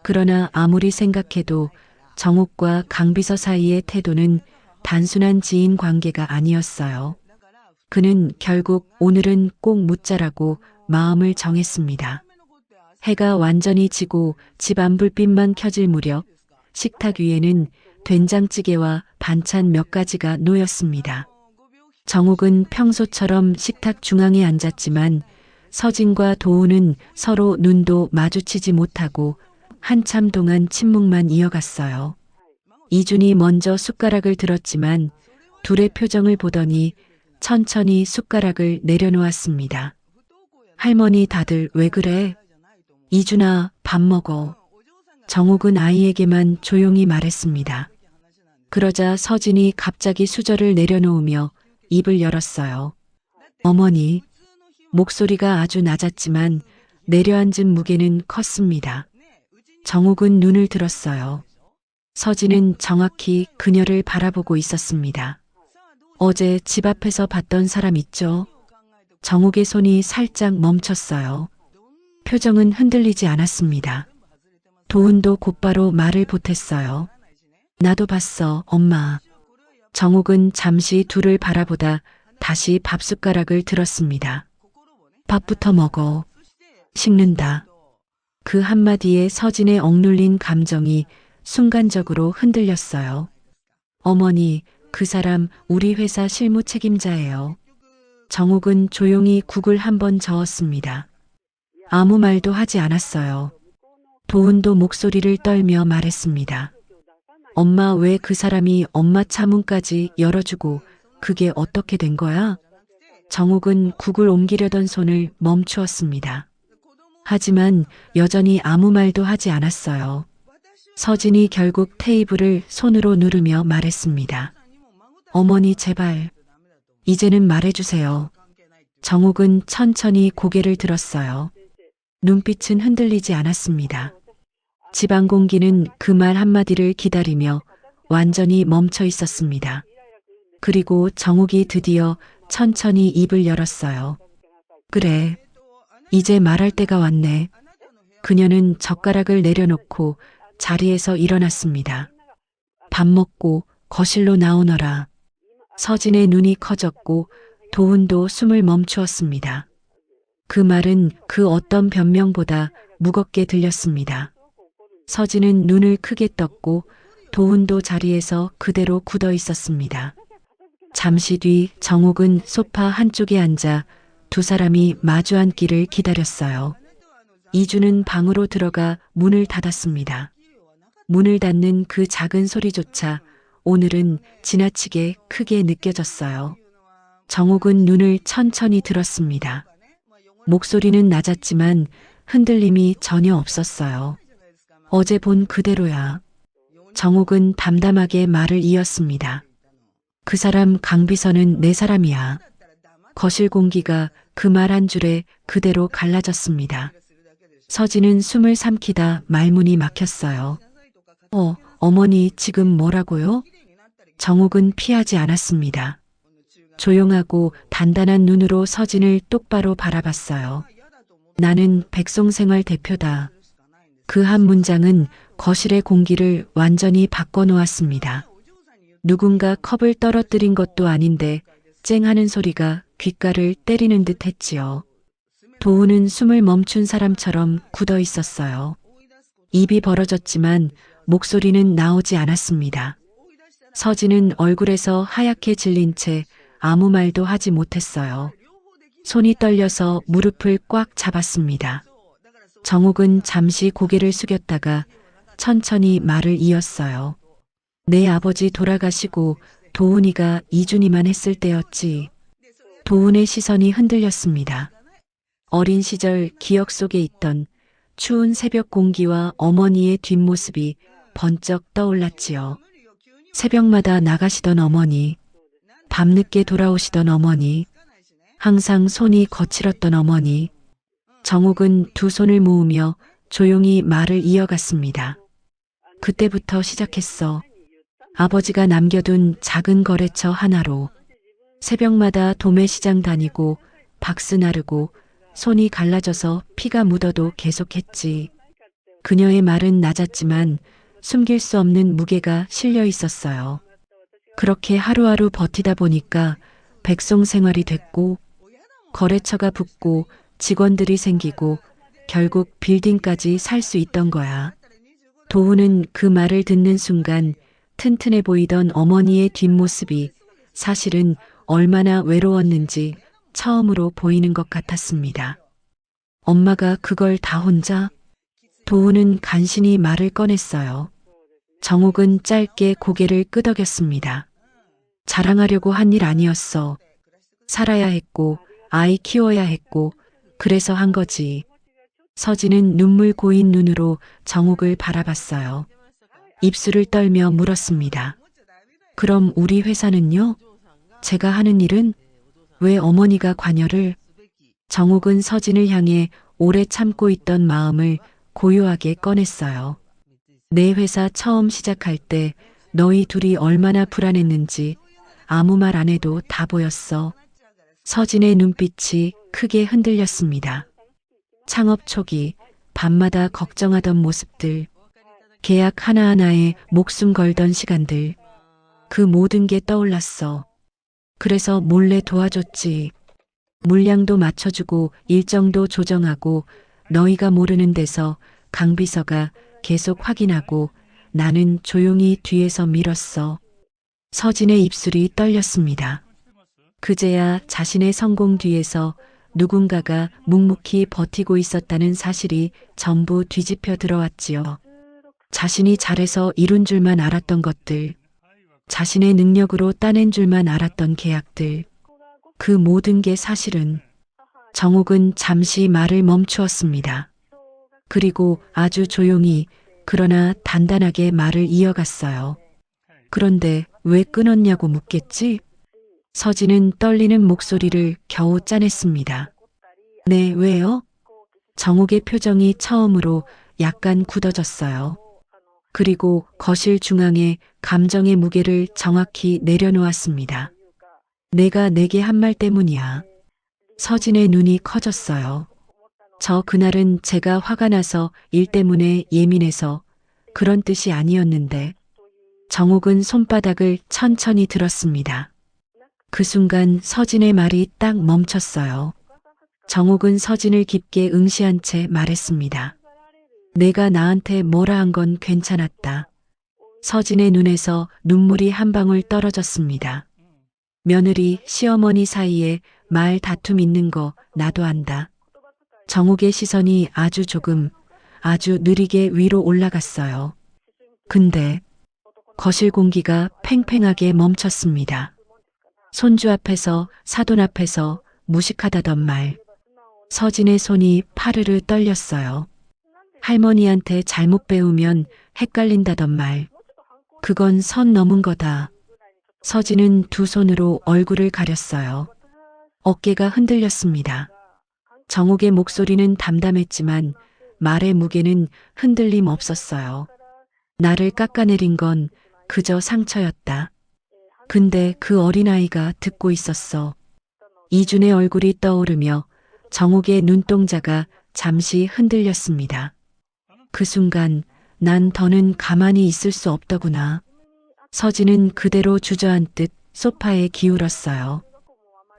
그러나 아무리 생각해도 정욱과 강 비서 사이의 태도는 단순한 지인 관계가 아니었어요. 그는 결국 오늘은 꼭 묻자라고 마음을 정했습니다. 해가 완전히 지고 집안 불빛만 켜질 무렵 식탁 위에는 된장찌개와 반찬 몇 가지가 놓였습니다. 정욱은 평소처럼 식탁 중앙에 앉았지만 서진과 도훈은 서로 눈도 마주치지 못하고 한참 동안 침묵만 이어갔어요. 이준이 먼저 숟가락을 들었지만 둘의 표정을 보더니 천천히 숟가락을 내려놓았습니다. 할머니, 다들 왜 그래? 이준아, 밥 먹어. 정욱은 아이에게만 조용히 말했습니다. 그러자 서진이 갑자기 수저를 내려놓으며 입을 열었어요. 어머니, 목소리가 아주 낮았지만 내려앉은 무게는 컸습니다. 정욱은 눈을 들었어요. 서진은 정확히 그녀를 바라보고 있었습니다. 어제 집 앞에서 봤던 사람 있죠? 정욱의 손이 살짝 멈췄어요. 표정은 흔들리지 않았습니다. 도훈도 곧바로 말을 보탰어요. 나도 봤어, 엄마. 정욱은 잠시 둘을 바라보다 다시 밥숟가락을 들었습니다. 밥부터 먹어. 식는다. 그 한마디에 서진의 억눌린 감정이 순간적으로 흔들렸어요. 어머니, 그 사람 우리 회사 실무 책임자예요. 정욱은 조용히 국을 한 번 저었습니다. 아무 말도 하지 않았어요. 도훈도 목소리를 떨며 말했습니다. 엄마, 왜 그 사람이 엄마 차문까지 열어주고 그게 어떻게 된 거야? 정욱은 국을 옮기려던 손을 멈추었습니다. 하지만 여전히 아무 말도 하지 않았어요. 서진이 결국 테이블을 손으로 누르며 말했습니다. 어머니, 제발 이제는 말해주세요. 정욱은 천천히 고개를 들었어요. 눈빛은 흔들리지 않았습니다. 집안 공기는 그 말 한마디를 기다리며 완전히 멈춰 있었습니다. 그리고 정욱이 드디어 천천히 입을 열었어요. 그래, 이제 말할 때가 왔네. 그녀는 젓가락을 내려놓고 자리에서 일어났습니다. 밥 먹고 거실로 나오너라. 서진의 눈이 커졌고 도훈도 숨을 멈추었습니다. 그 말은 그 어떤 변명보다 무겁게 들렸습니다. 서진은 눈을 크게 떴고 도훈도 자리에서 그대로 굳어 있었습니다. 잠시 뒤 정욱은 소파 한쪽에 앉아 두 사람이 마주 앉기를 기다렸어요. 이주는 방으로 들어가 문을 닫았습니다. 문을 닫는 그 작은 소리조차 오늘은 지나치게 크게 느껴졌어요. 정욱은 눈을 천천히 들었습니다. 목소리는 낮았지만 흔들림이 전혀 없었어요. 어제 본 그대로야. 정욱은 담담하게 말을 이었습니다. 그 사람 강비서는 내 사람이야. 거실 공기가 그 말 한 줄에 그대로 갈라졌습니다. 서진은 숨을 삼키다 말문이 막혔어요. 어머니 지금 뭐라고요? 정욱은 피하지 않았습니다. 조용하고 단단한 눈으로 서진을 똑바로 바라봤어요. 나는 백송생활 대표다. 그 한 문장은 거실의 공기를 완전히 바꿔놓았습니다. 누군가 컵을 떨어뜨린 것도 아닌데 쨍 하는 소리가 귓가를 때리는 듯 했지요. 도훈은 숨을 멈춘 사람처럼 굳어 있었어요. 입이 벌어졌지만 목소리는 나오지 않았습니다. 서진은 얼굴에서 하얗게 질린 채 아무 말도 하지 못했어요. 손이 떨려서 무릎을 꽉 잡았습니다. 정욱은 잠시 고개를 숙였다가 천천히 말을 이었어요. 내 아버지 돌아가시고 도훈이가 이준이만 했을 때였지. 도훈의 시선이 흔들렸습니다. 어린 시절 기억 속에 있던 추운 새벽 공기와 어머니의 뒷모습이 번쩍 떠올랐지요. 새벽마다 나가시던 어머니, 밤늦게 돌아오시던 어머니, 항상 손이 거칠었던 어머니. 정욱은 두 손을 모으며 조용히 말을 이어갔습니다. 그때부터 시작했어. 아버지가 남겨둔 작은 거래처 하나로 새벽마다 도매시장 다니고 박스 나르고 손이 갈라져서 피가 묻어도 계속했지. 그녀의 말은 낮았지만 숨길 수 없는 무게가 실려 있었어요. 그렇게 하루하루 버티다 보니까 백송 생활이 됐고 거래처가 붙고 직원들이 생기고 결국 빌딩까지 살 수 있던 거야. 도훈은 그 말을 듣는 순간 튼튼해 보이던 어머니의 뒷모습이 사실은 얼마나 외로웠는지 처음으로 보이는 것 같았습니다. 엄마가 그걸 다 혼자? 도훈은 간신히 말을 꺼냈어요. 정욱은 짧게 고개를 끄덕였습니다. 자랑하려고 한 일 아니었어. 살아야 했고 아이 키워야 했고 그래서 한 거지. 서진은 눈물 고인 눈으로 정욱을 바라봤어요. 입술을 떨며 물었습니다. 그럼 우리 회사는요? 제가 하는 일은? 왜 어머니가 관여를? 정욱은 서진을 향해 오래 참고 있던 마음을 고요하게 꺼냈어요. 내 회사 처음 시작할 때 너희 둘이 얼마나 불안했는지 아무 말 안 해도 다 보였어. 서진의 눈빛이 크게 흔들렸습니다. 창업 초기 밤마다 걱정하던 모습들, 계약 하나하나에 목숨 걸던 시간들, 그 모든 게 떠올랐어. 그래서 몰래 도와줬지. 물량도 맞춰주고 일정도 조정하고 너희가 모르는 데서 강비서가 계속 확인하고 나는 조용히 뒤에서 밀었어. 서진의 입술이 떨렸습니다. 그제야 자신의 성공 뒤에서 누군가가 묵묵히 버티고 있었다는 사실이 전부 뒤집혀 들어왔지요. 자신이 잘해서 이룬 줄만 알았던 것들, 자신의 능력으로 따낸 줄만 알았던 계약들, 그 모든 게 사실은. 정옥은 잠시 말을 멈추었습니다. 그리고 아주 조용히 그러나 단단하게 말을 이어갔어요. 그런데 왜 끊었냐고 묻겠지? 서진은 떨리는 목소리를 겨우 짜냈습니다. 네, 왜요? 정옥의 표정이 처음으로 약간 굳어졌어요. 그리고 거실 중앙에 감정의 무게를 정확히 내려놓았습니다. 내가 내게 한 말 때문이야. 서진의 눈이 커졌어요. 저 그날은 제가 화가 나서 일 때문에 예민해서 그런 뜻이 아니었는데. 정옥은 손바닥을 천천히 들었습니다. 그 순간 서진의 말이 딱 멈췄어요. 정옥은 서진을 깊게 응시한 채 말했습니다. 내가 나한테 뭐라 한 건 괜찮았다. 서진의 눈에서 눈물이 한 방울 떨어졌습니다. 며느리, 시어머니 사이에 말 다툼 있는 거 나도 안다. 정옥의 시선이 아주 조금, 아주 느리게 위로 올라갔어요. 근데 거실 공기가 팽팽하게 멈췄습니다. 손주 앞에서, 사돈 앞에서 무식하다던 말. 서진의 손이 파르르 떨렸어요. 할머니한테 잘못 배우면 헷갈린다던 말. 그건 선 넘은 거다. 서진은 두 손으로 얼굴을 가렸어요. 어깨가 흔들렸습니다. 정옥의 목소리는 담담했지만 말의 무게는 흔들림 없었어요. 나를 깎아내린 건 그저 상처였다. 근데 그 어린아이가 듣고 있었어. 이준의 얼굴이 떠오르며 정옥의 눈동자가 잠시 흔들렸습니다. 그 순간 난 더는 가만히 있을 수 없더구나. 서진은 그대로 주저앉듯 소파에 기울었어요.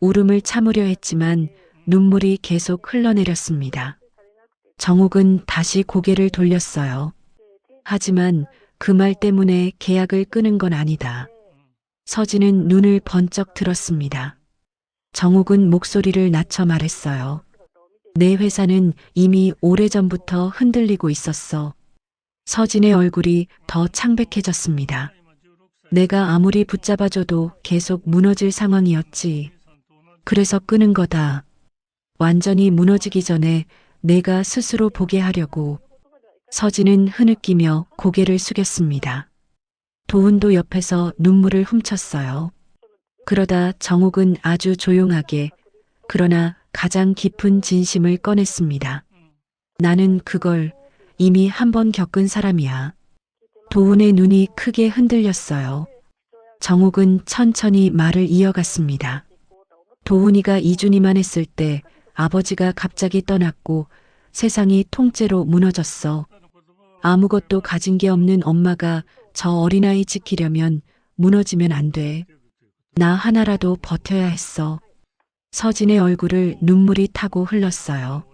울음을 참으려 했지만 눈물이 계속 흘러내렸습니다. 정옥은 다시 고개를 돌렸어요. 하지만 그 말 때문에 계약을 끊은 건 아니다. 서진은 눈을 번쩍 들었습니다. 정옥은 목소리를 낮춰 말했어요. 내 회사는 이미 오래전부터 흔들리고 있었어. 서진의 얼굴이 더 창백해졌습니다. 내가 아무리 붙잡아줘도 계속 무너질 상황이었지. 그래서 끊은 거다. 완전히 무너지기 전에 내가 스스로 보게 하려고. 서진은 흐느끼며 고개를 숙였습니다. 도훈도 옆에서 눈물을 훔쳤어요. 그러다 정옥은 아주 조용하게 그러나 가장 깊은 진심을 꺼냈습니다. 나는 그걸 이미 한 번 겪은 사람이야. 도훈의 눈이 크게 흔들렸어요. 정옥은 천천히 말을 이어갔습니다. 도훈이가 이준이만 했을 때 아버지가 갑자기 떠났고 세상이 통째로 무너졌어. 아무것도 가진 게 없는 엄마가 저 어린아이 지키려면 무너지면 안 돼. 나 하나라도 버텨야 했어. 서진의 얼굴을 눈물이 타고 흘렀어요.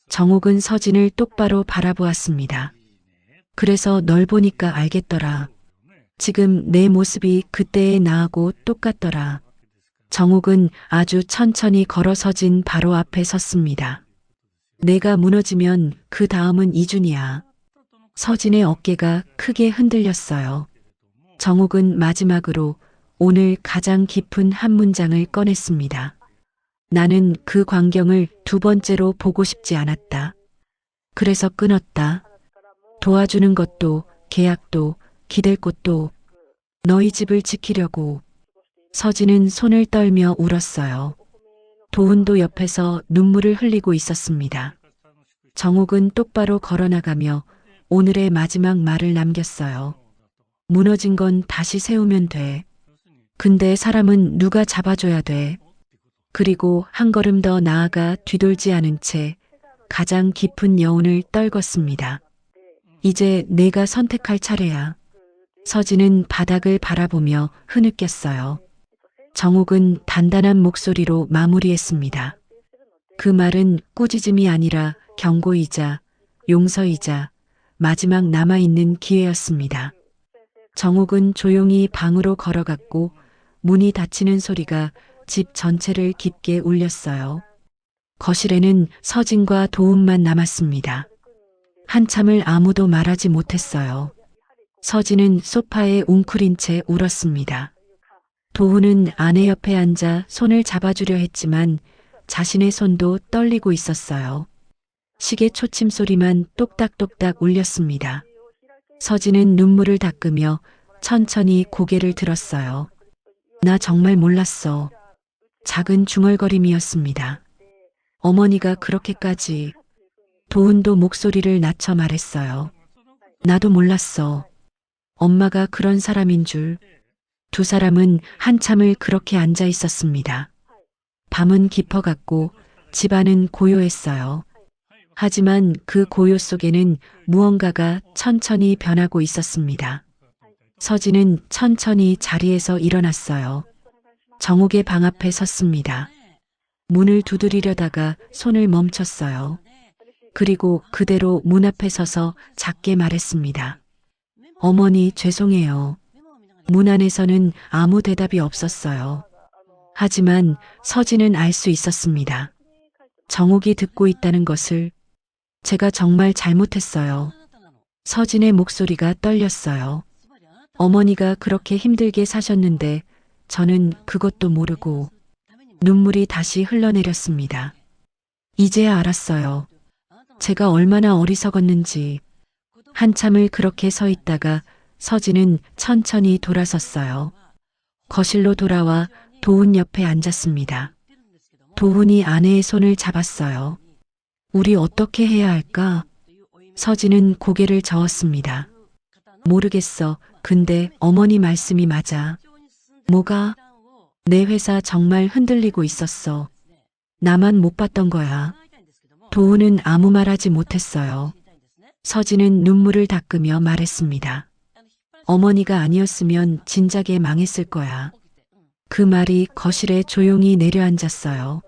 정옥은 서진을 똑바로 바라보았습니다. 그래서 널 보니까 알겠더라. 지금 내 모습이 그때의 나하고 똑같더라. 정옥은 아주 천천히 걸어 서진 바로 앞에 섰습니다. 내가 무너지면 그 다음은 이준이야. 서진의 어깨가 크게 흔들렸어요. 정옥은 마지막으로 오늘 가장 깊은 한 문장을 꺼냈습니다. 나는 그 광경을 두 번째로 보고 싶지 않았다. 그래서 끊었다. 도와주는 것도 계약도 기댈 곳도 너희 집을 지키려고. 서진은 손을 떨며 울었어요. 도훈도 옆에서 눈물을 흘리고 있었습니다. 정옥은 똑바로 걸어나가며 오늘의 마지막 말을 남겼어요. 무너진 건 다시 세우면 돼. 근데 사람은 누가 잡아줘야 돼. 그리고 한 걸음 더 나아가 뒤돌지 않은 채 가장 깊은 여운을 떨궜습니다. 이제 내가 선택할 차례야. 서진은 바닥을 바라보며 흐느꼈어요. 정옥은 단단한 목소리로 마무리했습니다. 그 말은 꾸짖음이 아니라 경고이자 용서이자 마지막 남아있는 기회였습니다. 정욱은 조용히 방으로 걸어갔고 문이 닫히는 소리가 집 전체를 깊게 울렸어요. 거실에는 서진과 도훈만 남았습니다. 한참을 아무도 말하지 못했어요. 서진은 소파에 웅크린 채 울었습니다. 도훈은 아내 옆에 앉아 손을 잡아주려 했지만 자신의 손도 떨리고 있었어요. 시계 초침 소리만 똑딱똑딱 울렸습니다. 서진은 눈물을 닦으며 천천히 고개를 들었어요. 나 정말 몰랐어. 작은 중얼거림이었습니다. 어머니가 그렇게까지. 도훈도 목소리를 낮춰 말했어요. 나도 몰랐어. 엄마가 그런 사람인 줄. 두 사람은 한참을 그렇게 앉아 있었습니다. 밤은 깊어갔고 집안은 고요했어요. 하지만 그 고요 속에는 무언가가 천천히 변하고 있었습니다. 서진은 천천히 자리에서 일어났어요. 정욱의 방 앞에 섰습니다. 문을 두드리려다가 손을 멈췄어요. 그리고 그대로 문 앞에 서서 작게 말했습니다. 어머니, 죄송해요. 문 안에서는 아무 대답이 없었어요. 하지만 서진은 알 수 있었습니다. 정욱이 듣고 있다는 것을. 제가 정말 잘못했어요. 서진의 목소리가 떨렸어요. 어머니가 그렇게 힘들게 사셨는데 저는 그것도 모르고. 눈물이 다시 흘러내렸습니다. 이제야 알았어요. 제가 얼마나 어리석었는지. 한참을 그렇게 서 있다가 서진은 천천히 돌아섰어요. 거실로 돌아와 도훈 옆에 앉았습니다. 도훈이 아내의 손을 잡았어요. 우리 어떻게 해야 할까? 서진은 고개를 저었습니다. 모르겠어. 근데 어머니 말씀이 맞아. 뭐가? 내 회사 정말 흔들리고 있었어. 나만 못 봤던 거야. 도훈은 아무 말하지 못했어요. 서진은 눈물을 닦으며 말했습니다. 어머니가 아니었으면 진작에 망했을 거야. 그 말이 거실에 조용히 내려앉았어요.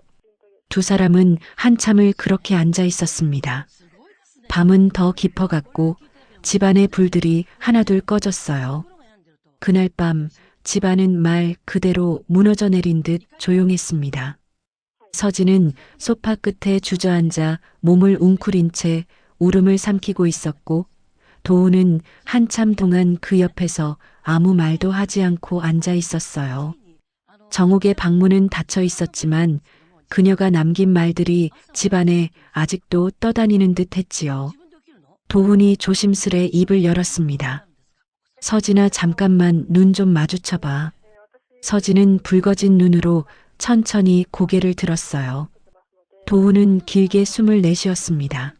두 사람은 한참을 그렇게 앉아 있었습니다. 밤은 더 깊어갔고 집안의 불들이 하나둘 꺼졌어요. 그날 밤 집안은 말 그대로 무너져 내린 듯 조용했습니다. 서진은 소파 끝에 주저앉아 몸을 웅크린 채 울음을 삼키고 있었고 도훈은 한참 동안 그 옆에서 아무 말도 하지 않고 앉아 있었어요. 정욱의 방문은 닫혀 있었지만 그녀가 남긴 말들이 집안에 아직도 떠다니는 듯 했지요. 도훈이 조심스레 입을 열었습니다. 서진아, 잠깐만 눈 좀 마주쳐봐. 서진은 붉어진 눈으로 천천히 고개를 들었어요. 도훈은 길게 숨을 내쉬었습니다.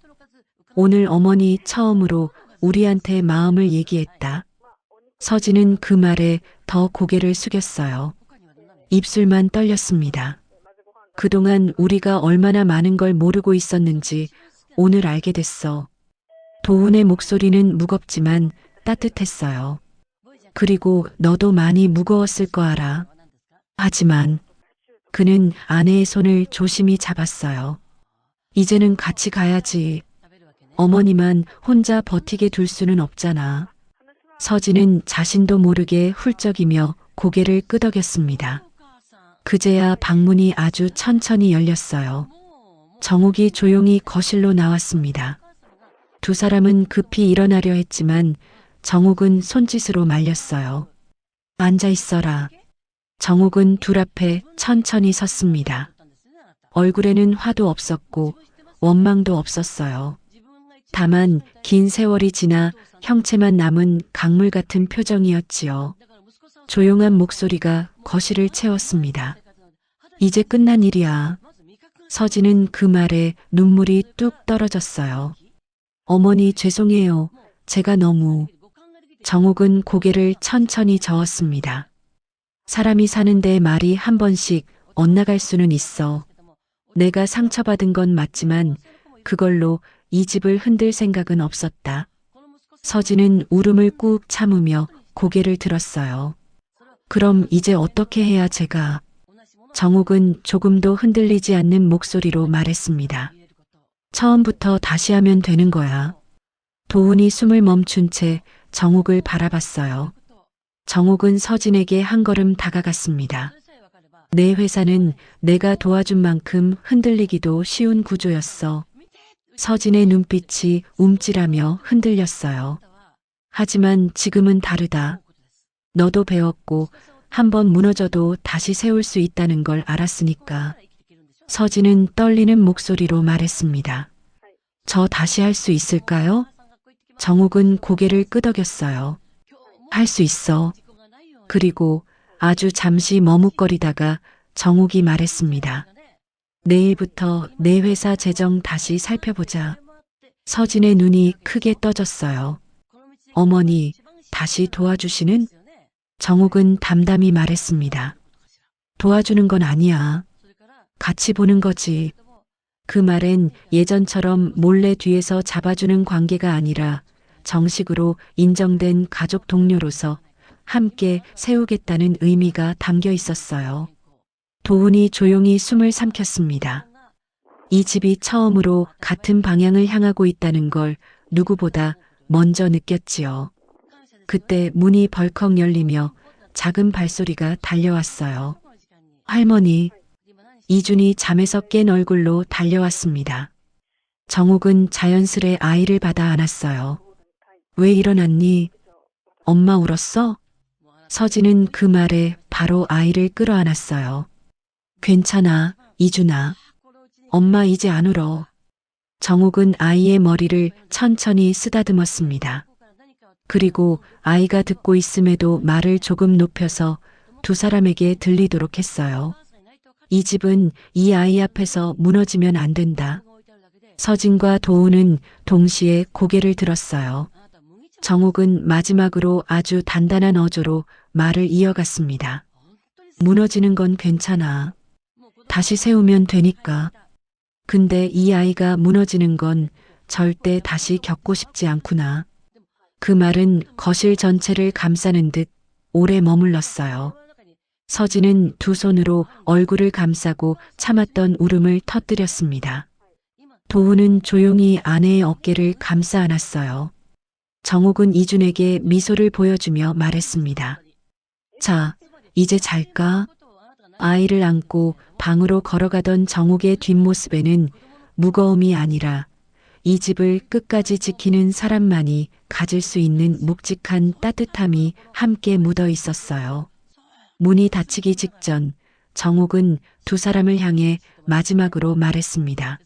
오늘 어머니 처음으로 우리한테 마음을 얘기했다. 서진은 그 말에 더 고개를 숙였어요. 입술만 떨렸습니다. 그동안 우리가 얼마나 많은 걸 모르고 있었는지 오늘 알게 됐어. 도훈의 목소리는 무겁지만 따뜻했어요. 그리고 너도 많이 무거웠을 거 알아. 하지만 그는 아내의 손을 조심히 잡았어요. 이제는 같이 가야지. 어머니만 혼자 버티게 둘 수는 없잖아. 서진은 자신도 모르게 훌쩍이며 고개를 끄덕였습니다. 그제야 방문이 아주 천천히 열렸어요. 정욱이 조용히 거실로 나왔습니다. 두 사람은 급히 일어나려 했지만 정욱은 손짓으로 말렸어요. 앉아 있어라. 정욱은 둘 앞에 천천히 섰습니다. 얼굴에는 화도 없었고 원망도 없었어요. 다만 긴 세월이 지나 형체만 남은 강물 같은 표정이었지요. 조용한 목소리가 거실을 채웠습니다. 이제 끝난 일이야. 서진은 그 말에 눈물이 뚝 떨어졌어요. 어머니, 죄송해요. 제가 너무. 정욱은 고개를 천천히 저었습니다. 사람이 사는데 말이 한 번씩 엇나갈 수는 있어. 내가 상처받은 건 맞지만 그걸로 이 집을 흔들 생각은 없었다. 서진은 울음을 꾹 참으며 고개를 들었어요. 그럼 이제 어떻게 해야 제가? 정욱은 조금도 흔들리지 않는 목소리로 말했습니다. 처음부터 다시 하면 되는 거야. 도훈이 숨을 멈춘 채 정욱을 바라봤어요. 정옥은 서진에게 한 걸음 다가갔습니다. 내 회사는 내가 도와준 만큼 흔들리기도 쉬운 구조였어. 서진의 눈빛이 움찔하며 흔들렸어요. 하지만 지금은 다르다. 너도 배웠고 한번 무너져도 다시 세울 수 있다는 걸 알았으니까. 서진은 떨리는 목소리로 말했습니다. 저 다시 할 수 있을까요? 정욱은 고개를 끄덕였어요. 할 수 있어. 그리고 아주 잠시 머뭇거리다가 정욱이 말했습니다. 내일부터 내 회사 재정 다시 살펴보자. 서진의 눈이 크게 떠졌어요. 어머니, 다시 도와주시는? 정욱은 담담히 말했습니다. 도와주는 건 아니야. 같이 보는 거지. 그 말엔 예전처럼 몰래 뒤에서 잡아주는 관계가 아니라 정식으로 인정된 가족 동료로서 함께 세우겠다는 의미가 담겨 있었어요. 도훈이 조용히 숨을 삼켰습니다. 이 집이 처음으로 같은 방향을 향하고 있다는 걸 누구보다 먼저 느꼈지요. 그때 문이 벌컥 열리며 작은 발소리가 달려왔어요. 할머니, 이준이 잠에서 깬 얼굴로 달려왔습니다. 정욱은 자연스레 아이를 받아 안았어요. 왜 일어났니? 엄마 울었어? 서진은 그 말에 바로 아이를 끌어안았어요. 괜찮아, 이준아. 엄마 이제 안 울어. 정욱은 아이의 머리를 천천히 쓰다듬었습니다. 그리고 아이가 듣고 있음에도 말을 조금 높여서 두 사람에게 들리도록 했어요. 이 집은 이 아이 앞에서 무너지면 안 된다. 서진과 도훈은 동시에 고개를 들었어요. 정욱은 마지막으로 아주 단단한 어조로 말을 이어갔습니다. 무너지는 건 괜찮아. 다시 세우면 되니까. 근데 이 아이가 무너지는 건 절대 다시 겪고 싶지 않구나. 그 말은 거실 전체를 감싸는 듯 오래 머물렀어요. 서진은 두 손으로 얼굴을 감싸고 참았던 울음을 터뜨렸습니다. 도훈은 조용히 아내의 어깨를 감싸 안았어요. 정욱은 이준에게 미소를 보여주며 말했습니다. 자, 이제 잘까? 아이를 안고 방으로 걸어가던 정욱의 뒷모습에는 무거움이 아니라 이 집을 끝까지 지키는 사람만이 가질 수 있는 묵직한 따뜻함이 함께 묻어 있었어요. 문이 닫히기 직전 정욱은 두 사람을 향해 마지막으로 말했습니다.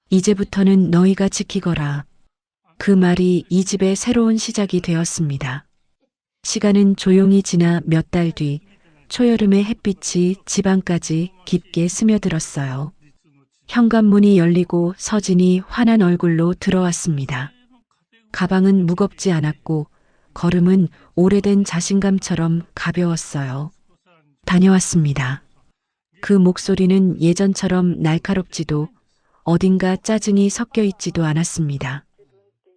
이제부터는 너희가 지키거라. 그 말이 이 집의 새로운 시작이 되었습니다. 시간은 조용히 지나 몇 달 뒤 초여름의 햇빛이 집안까지 깊게 스며들었어요. 현관문이 열리고 서진이 환한 얼굴로 들어왔습니다. 가방은 무겁지 않았고 걸음은 오래된 자신감처럼 가벼웠어요. 다녀왔습니다. 그 목소리는 예전처럼 날카롭지도 어딘가 짜증이 섞여 있지도 않았습니다.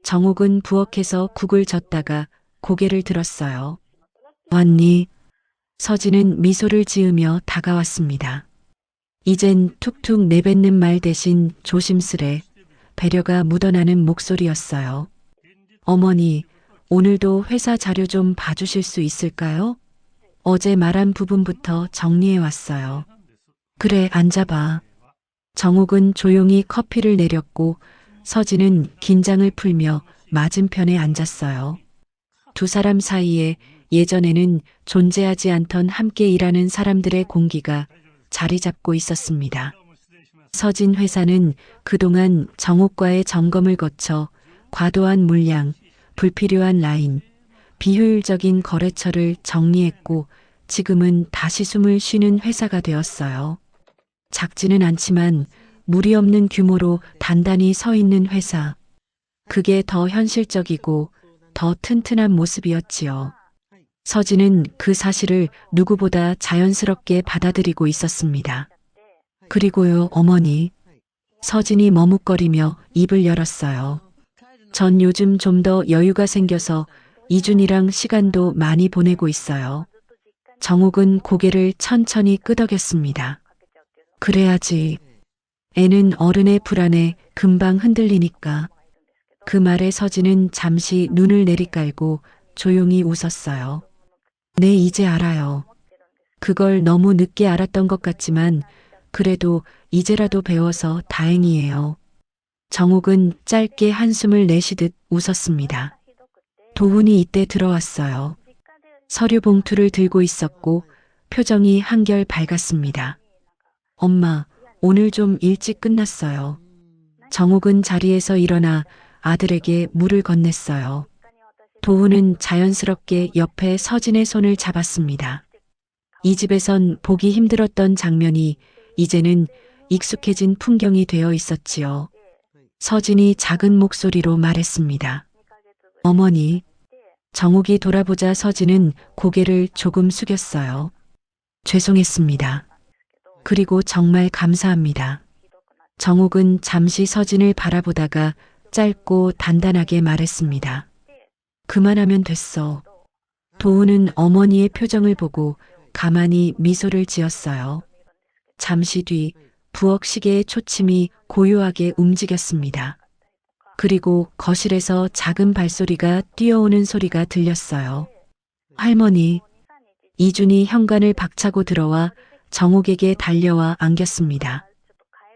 정욱은 부엌에서 국을 젓다가 고개를 들었어요. 왔니? 서진은 미소를 지으며 다가왔습니다. 이젠 툭툭 내뱉는 말 대신 조심스레 배려가 묻어나는 목소리였어요. 어머니, 오늘도 회사 자료 좀 봐주실 수 있을까요? 어제 말한 부분부터 정리해 왔어요. 그래, 앉아봐. 정욱은 조용히 커피를 내렸고 서진은 긴장을 풀며 맞은편에 앉았어요. 두 사람 사이에 예전에는 존재하지 않던 함께 일하는 사람들의 공기가 자리 잡고 있었습니다. 서진 회사는 그동안 정옥과의 점검을 거쳐 과도한 물량, 불필요한 라인, 비효율적인 거래처를 정리했고 지금은 다시 숨을 쉬는 회사가 되었어요. 작지는 않지만 무리 없는 규모로 단단히 서 있는 회사. 그게 더 현실적이고 더 튼튼한 모습이었지요. 서진은 그 사실을 누구보다 자연스럽게 받아들이고 있었습니다. 그리고요, 어머니. 서진이 머뭇거리며 입을 열었어요. 전 요즘 좀 더 여유가 생겨서 이준이랑 시간도 많이 보내고 있어요. 정욱은 고개를 천천히 끄덕였습니다. 그래야지. 애는 어른의 불안에 금방 흔들리니까. 그 말에 서진은 잠시 눈을 내리깔고 조용히 웃었어요. 네, 이제 알아요. 그걸 너무 늦게 알았던 것 같지만 그래도 이제라도 배워서 다행이에요. 정옥은 짧게 한숨을 내쉬듯 웃었습니다. 도훈이 이때 들어왔어요. 서류 봉투를 들고 있었고 표정이 한결 밝았습니다. 엄마, 오늘 좀 일찍 끝났어요. 정옥은 자리에서 일어나 아들에게 물을 건넸어요. 도훈은 자연스럽게 옆에 서진의 손을 잡았습니다. 이 집에선 보기 힘들었던 장면이 이제는 익숙해진 풍경이 되어 있었지요. 서진이 작은 목소리로 말했습니다. 어머니. 정옥이 돌아보자 서진은 고개를 조금 숙였어요. 죄송했습니다. 그리고 정말 감사합니다. 정옥은 잠시 서진을 바라보다가 짧고 단단하게 말했습니다. 그만하면 됐어. 도훈은 어머니의 표정을 보고 가만히 미소를 지었어요. 잠시 뒤 부엌 시계의 초침이 고요하게 움직였습니다. 그리고 거실에서 작은 발소리가 뛰어오는 소리가 들렸어요. 할머니. 이준이 현관을 박차고 들어와 정옥에게 달려와 안겼습니다.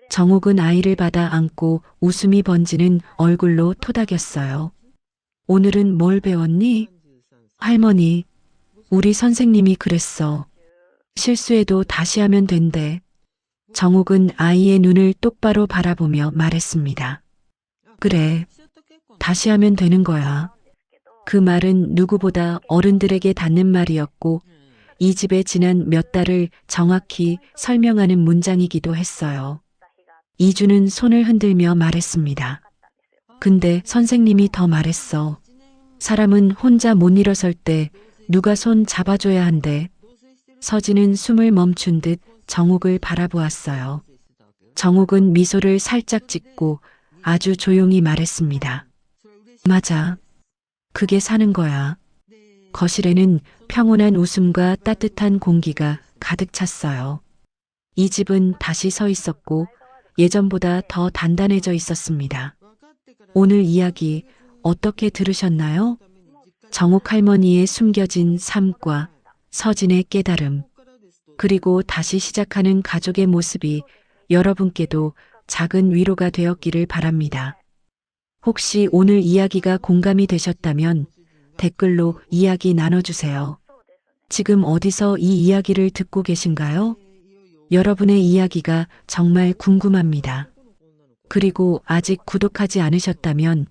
정옥은 아이를 받아 안고 웃음이 번지는 얼굴로 토닥였어요. 오늘은 뭘 배웠니? 할머니, 우리 선생님이 그랬어. 실수해도 다시 하면 된대. 정옥은 아이의 눈을 똑바로 바라보며 말했습니다. 그래, 다시 하면 되는 거야. 그 말은 누구보다 어른들에게 닿는 말이었고 이 집의 지난 몇 달을 정확히 설명하는 문장이기도 했어요. 이주는 손을 흔들며 말했습니다. 근데 선생님이 더 말했어. 사람은 혼자 못 일어설 때 누가 손 잡아줘야 한대. 서진은 숨을 멈춘 듯 정옥을 바라보았어요. 정옥은 미소를 살짝 짓고 아주 조용히 말했습니다. 맞아. 그게 사는 거야. 거실에는 평온한 웃음과 따뜻한 공기가 가득 찼어요. 이 집은 다시 서 있었고 예전보다 더 단단해져 있었습니다. 오늘 이야기 어떻게 들으셨나요? 정옥 할머니의 숨겨진 삶과 서진의 깨달음, 그리고 다시 시작하는 가족의 모습이 여러분께도 작은 위로가 되었기를 바랍니다. 혹시 오늘 이야기가 공감이 되셨다면 댓글로 이야기 나눠주세요. 지금 어디서 이 이야기를 듣고 계신가요? 여러분의 이야기가 정말 궁금합니다. 그리고 아직 구독하지 않으셨다면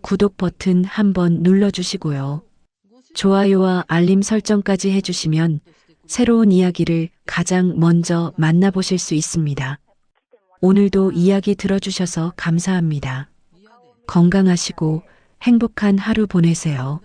구독 버튼 한번 눌러주시고요. 좋아요와 알림 설정까지 해주시면 새로운 이야기를 가장 먼저 만나보실 수 있습니다. 오늘도 이야기 들어주셔서 감사합니다. 건강하시고 행복한 하루 보내세요.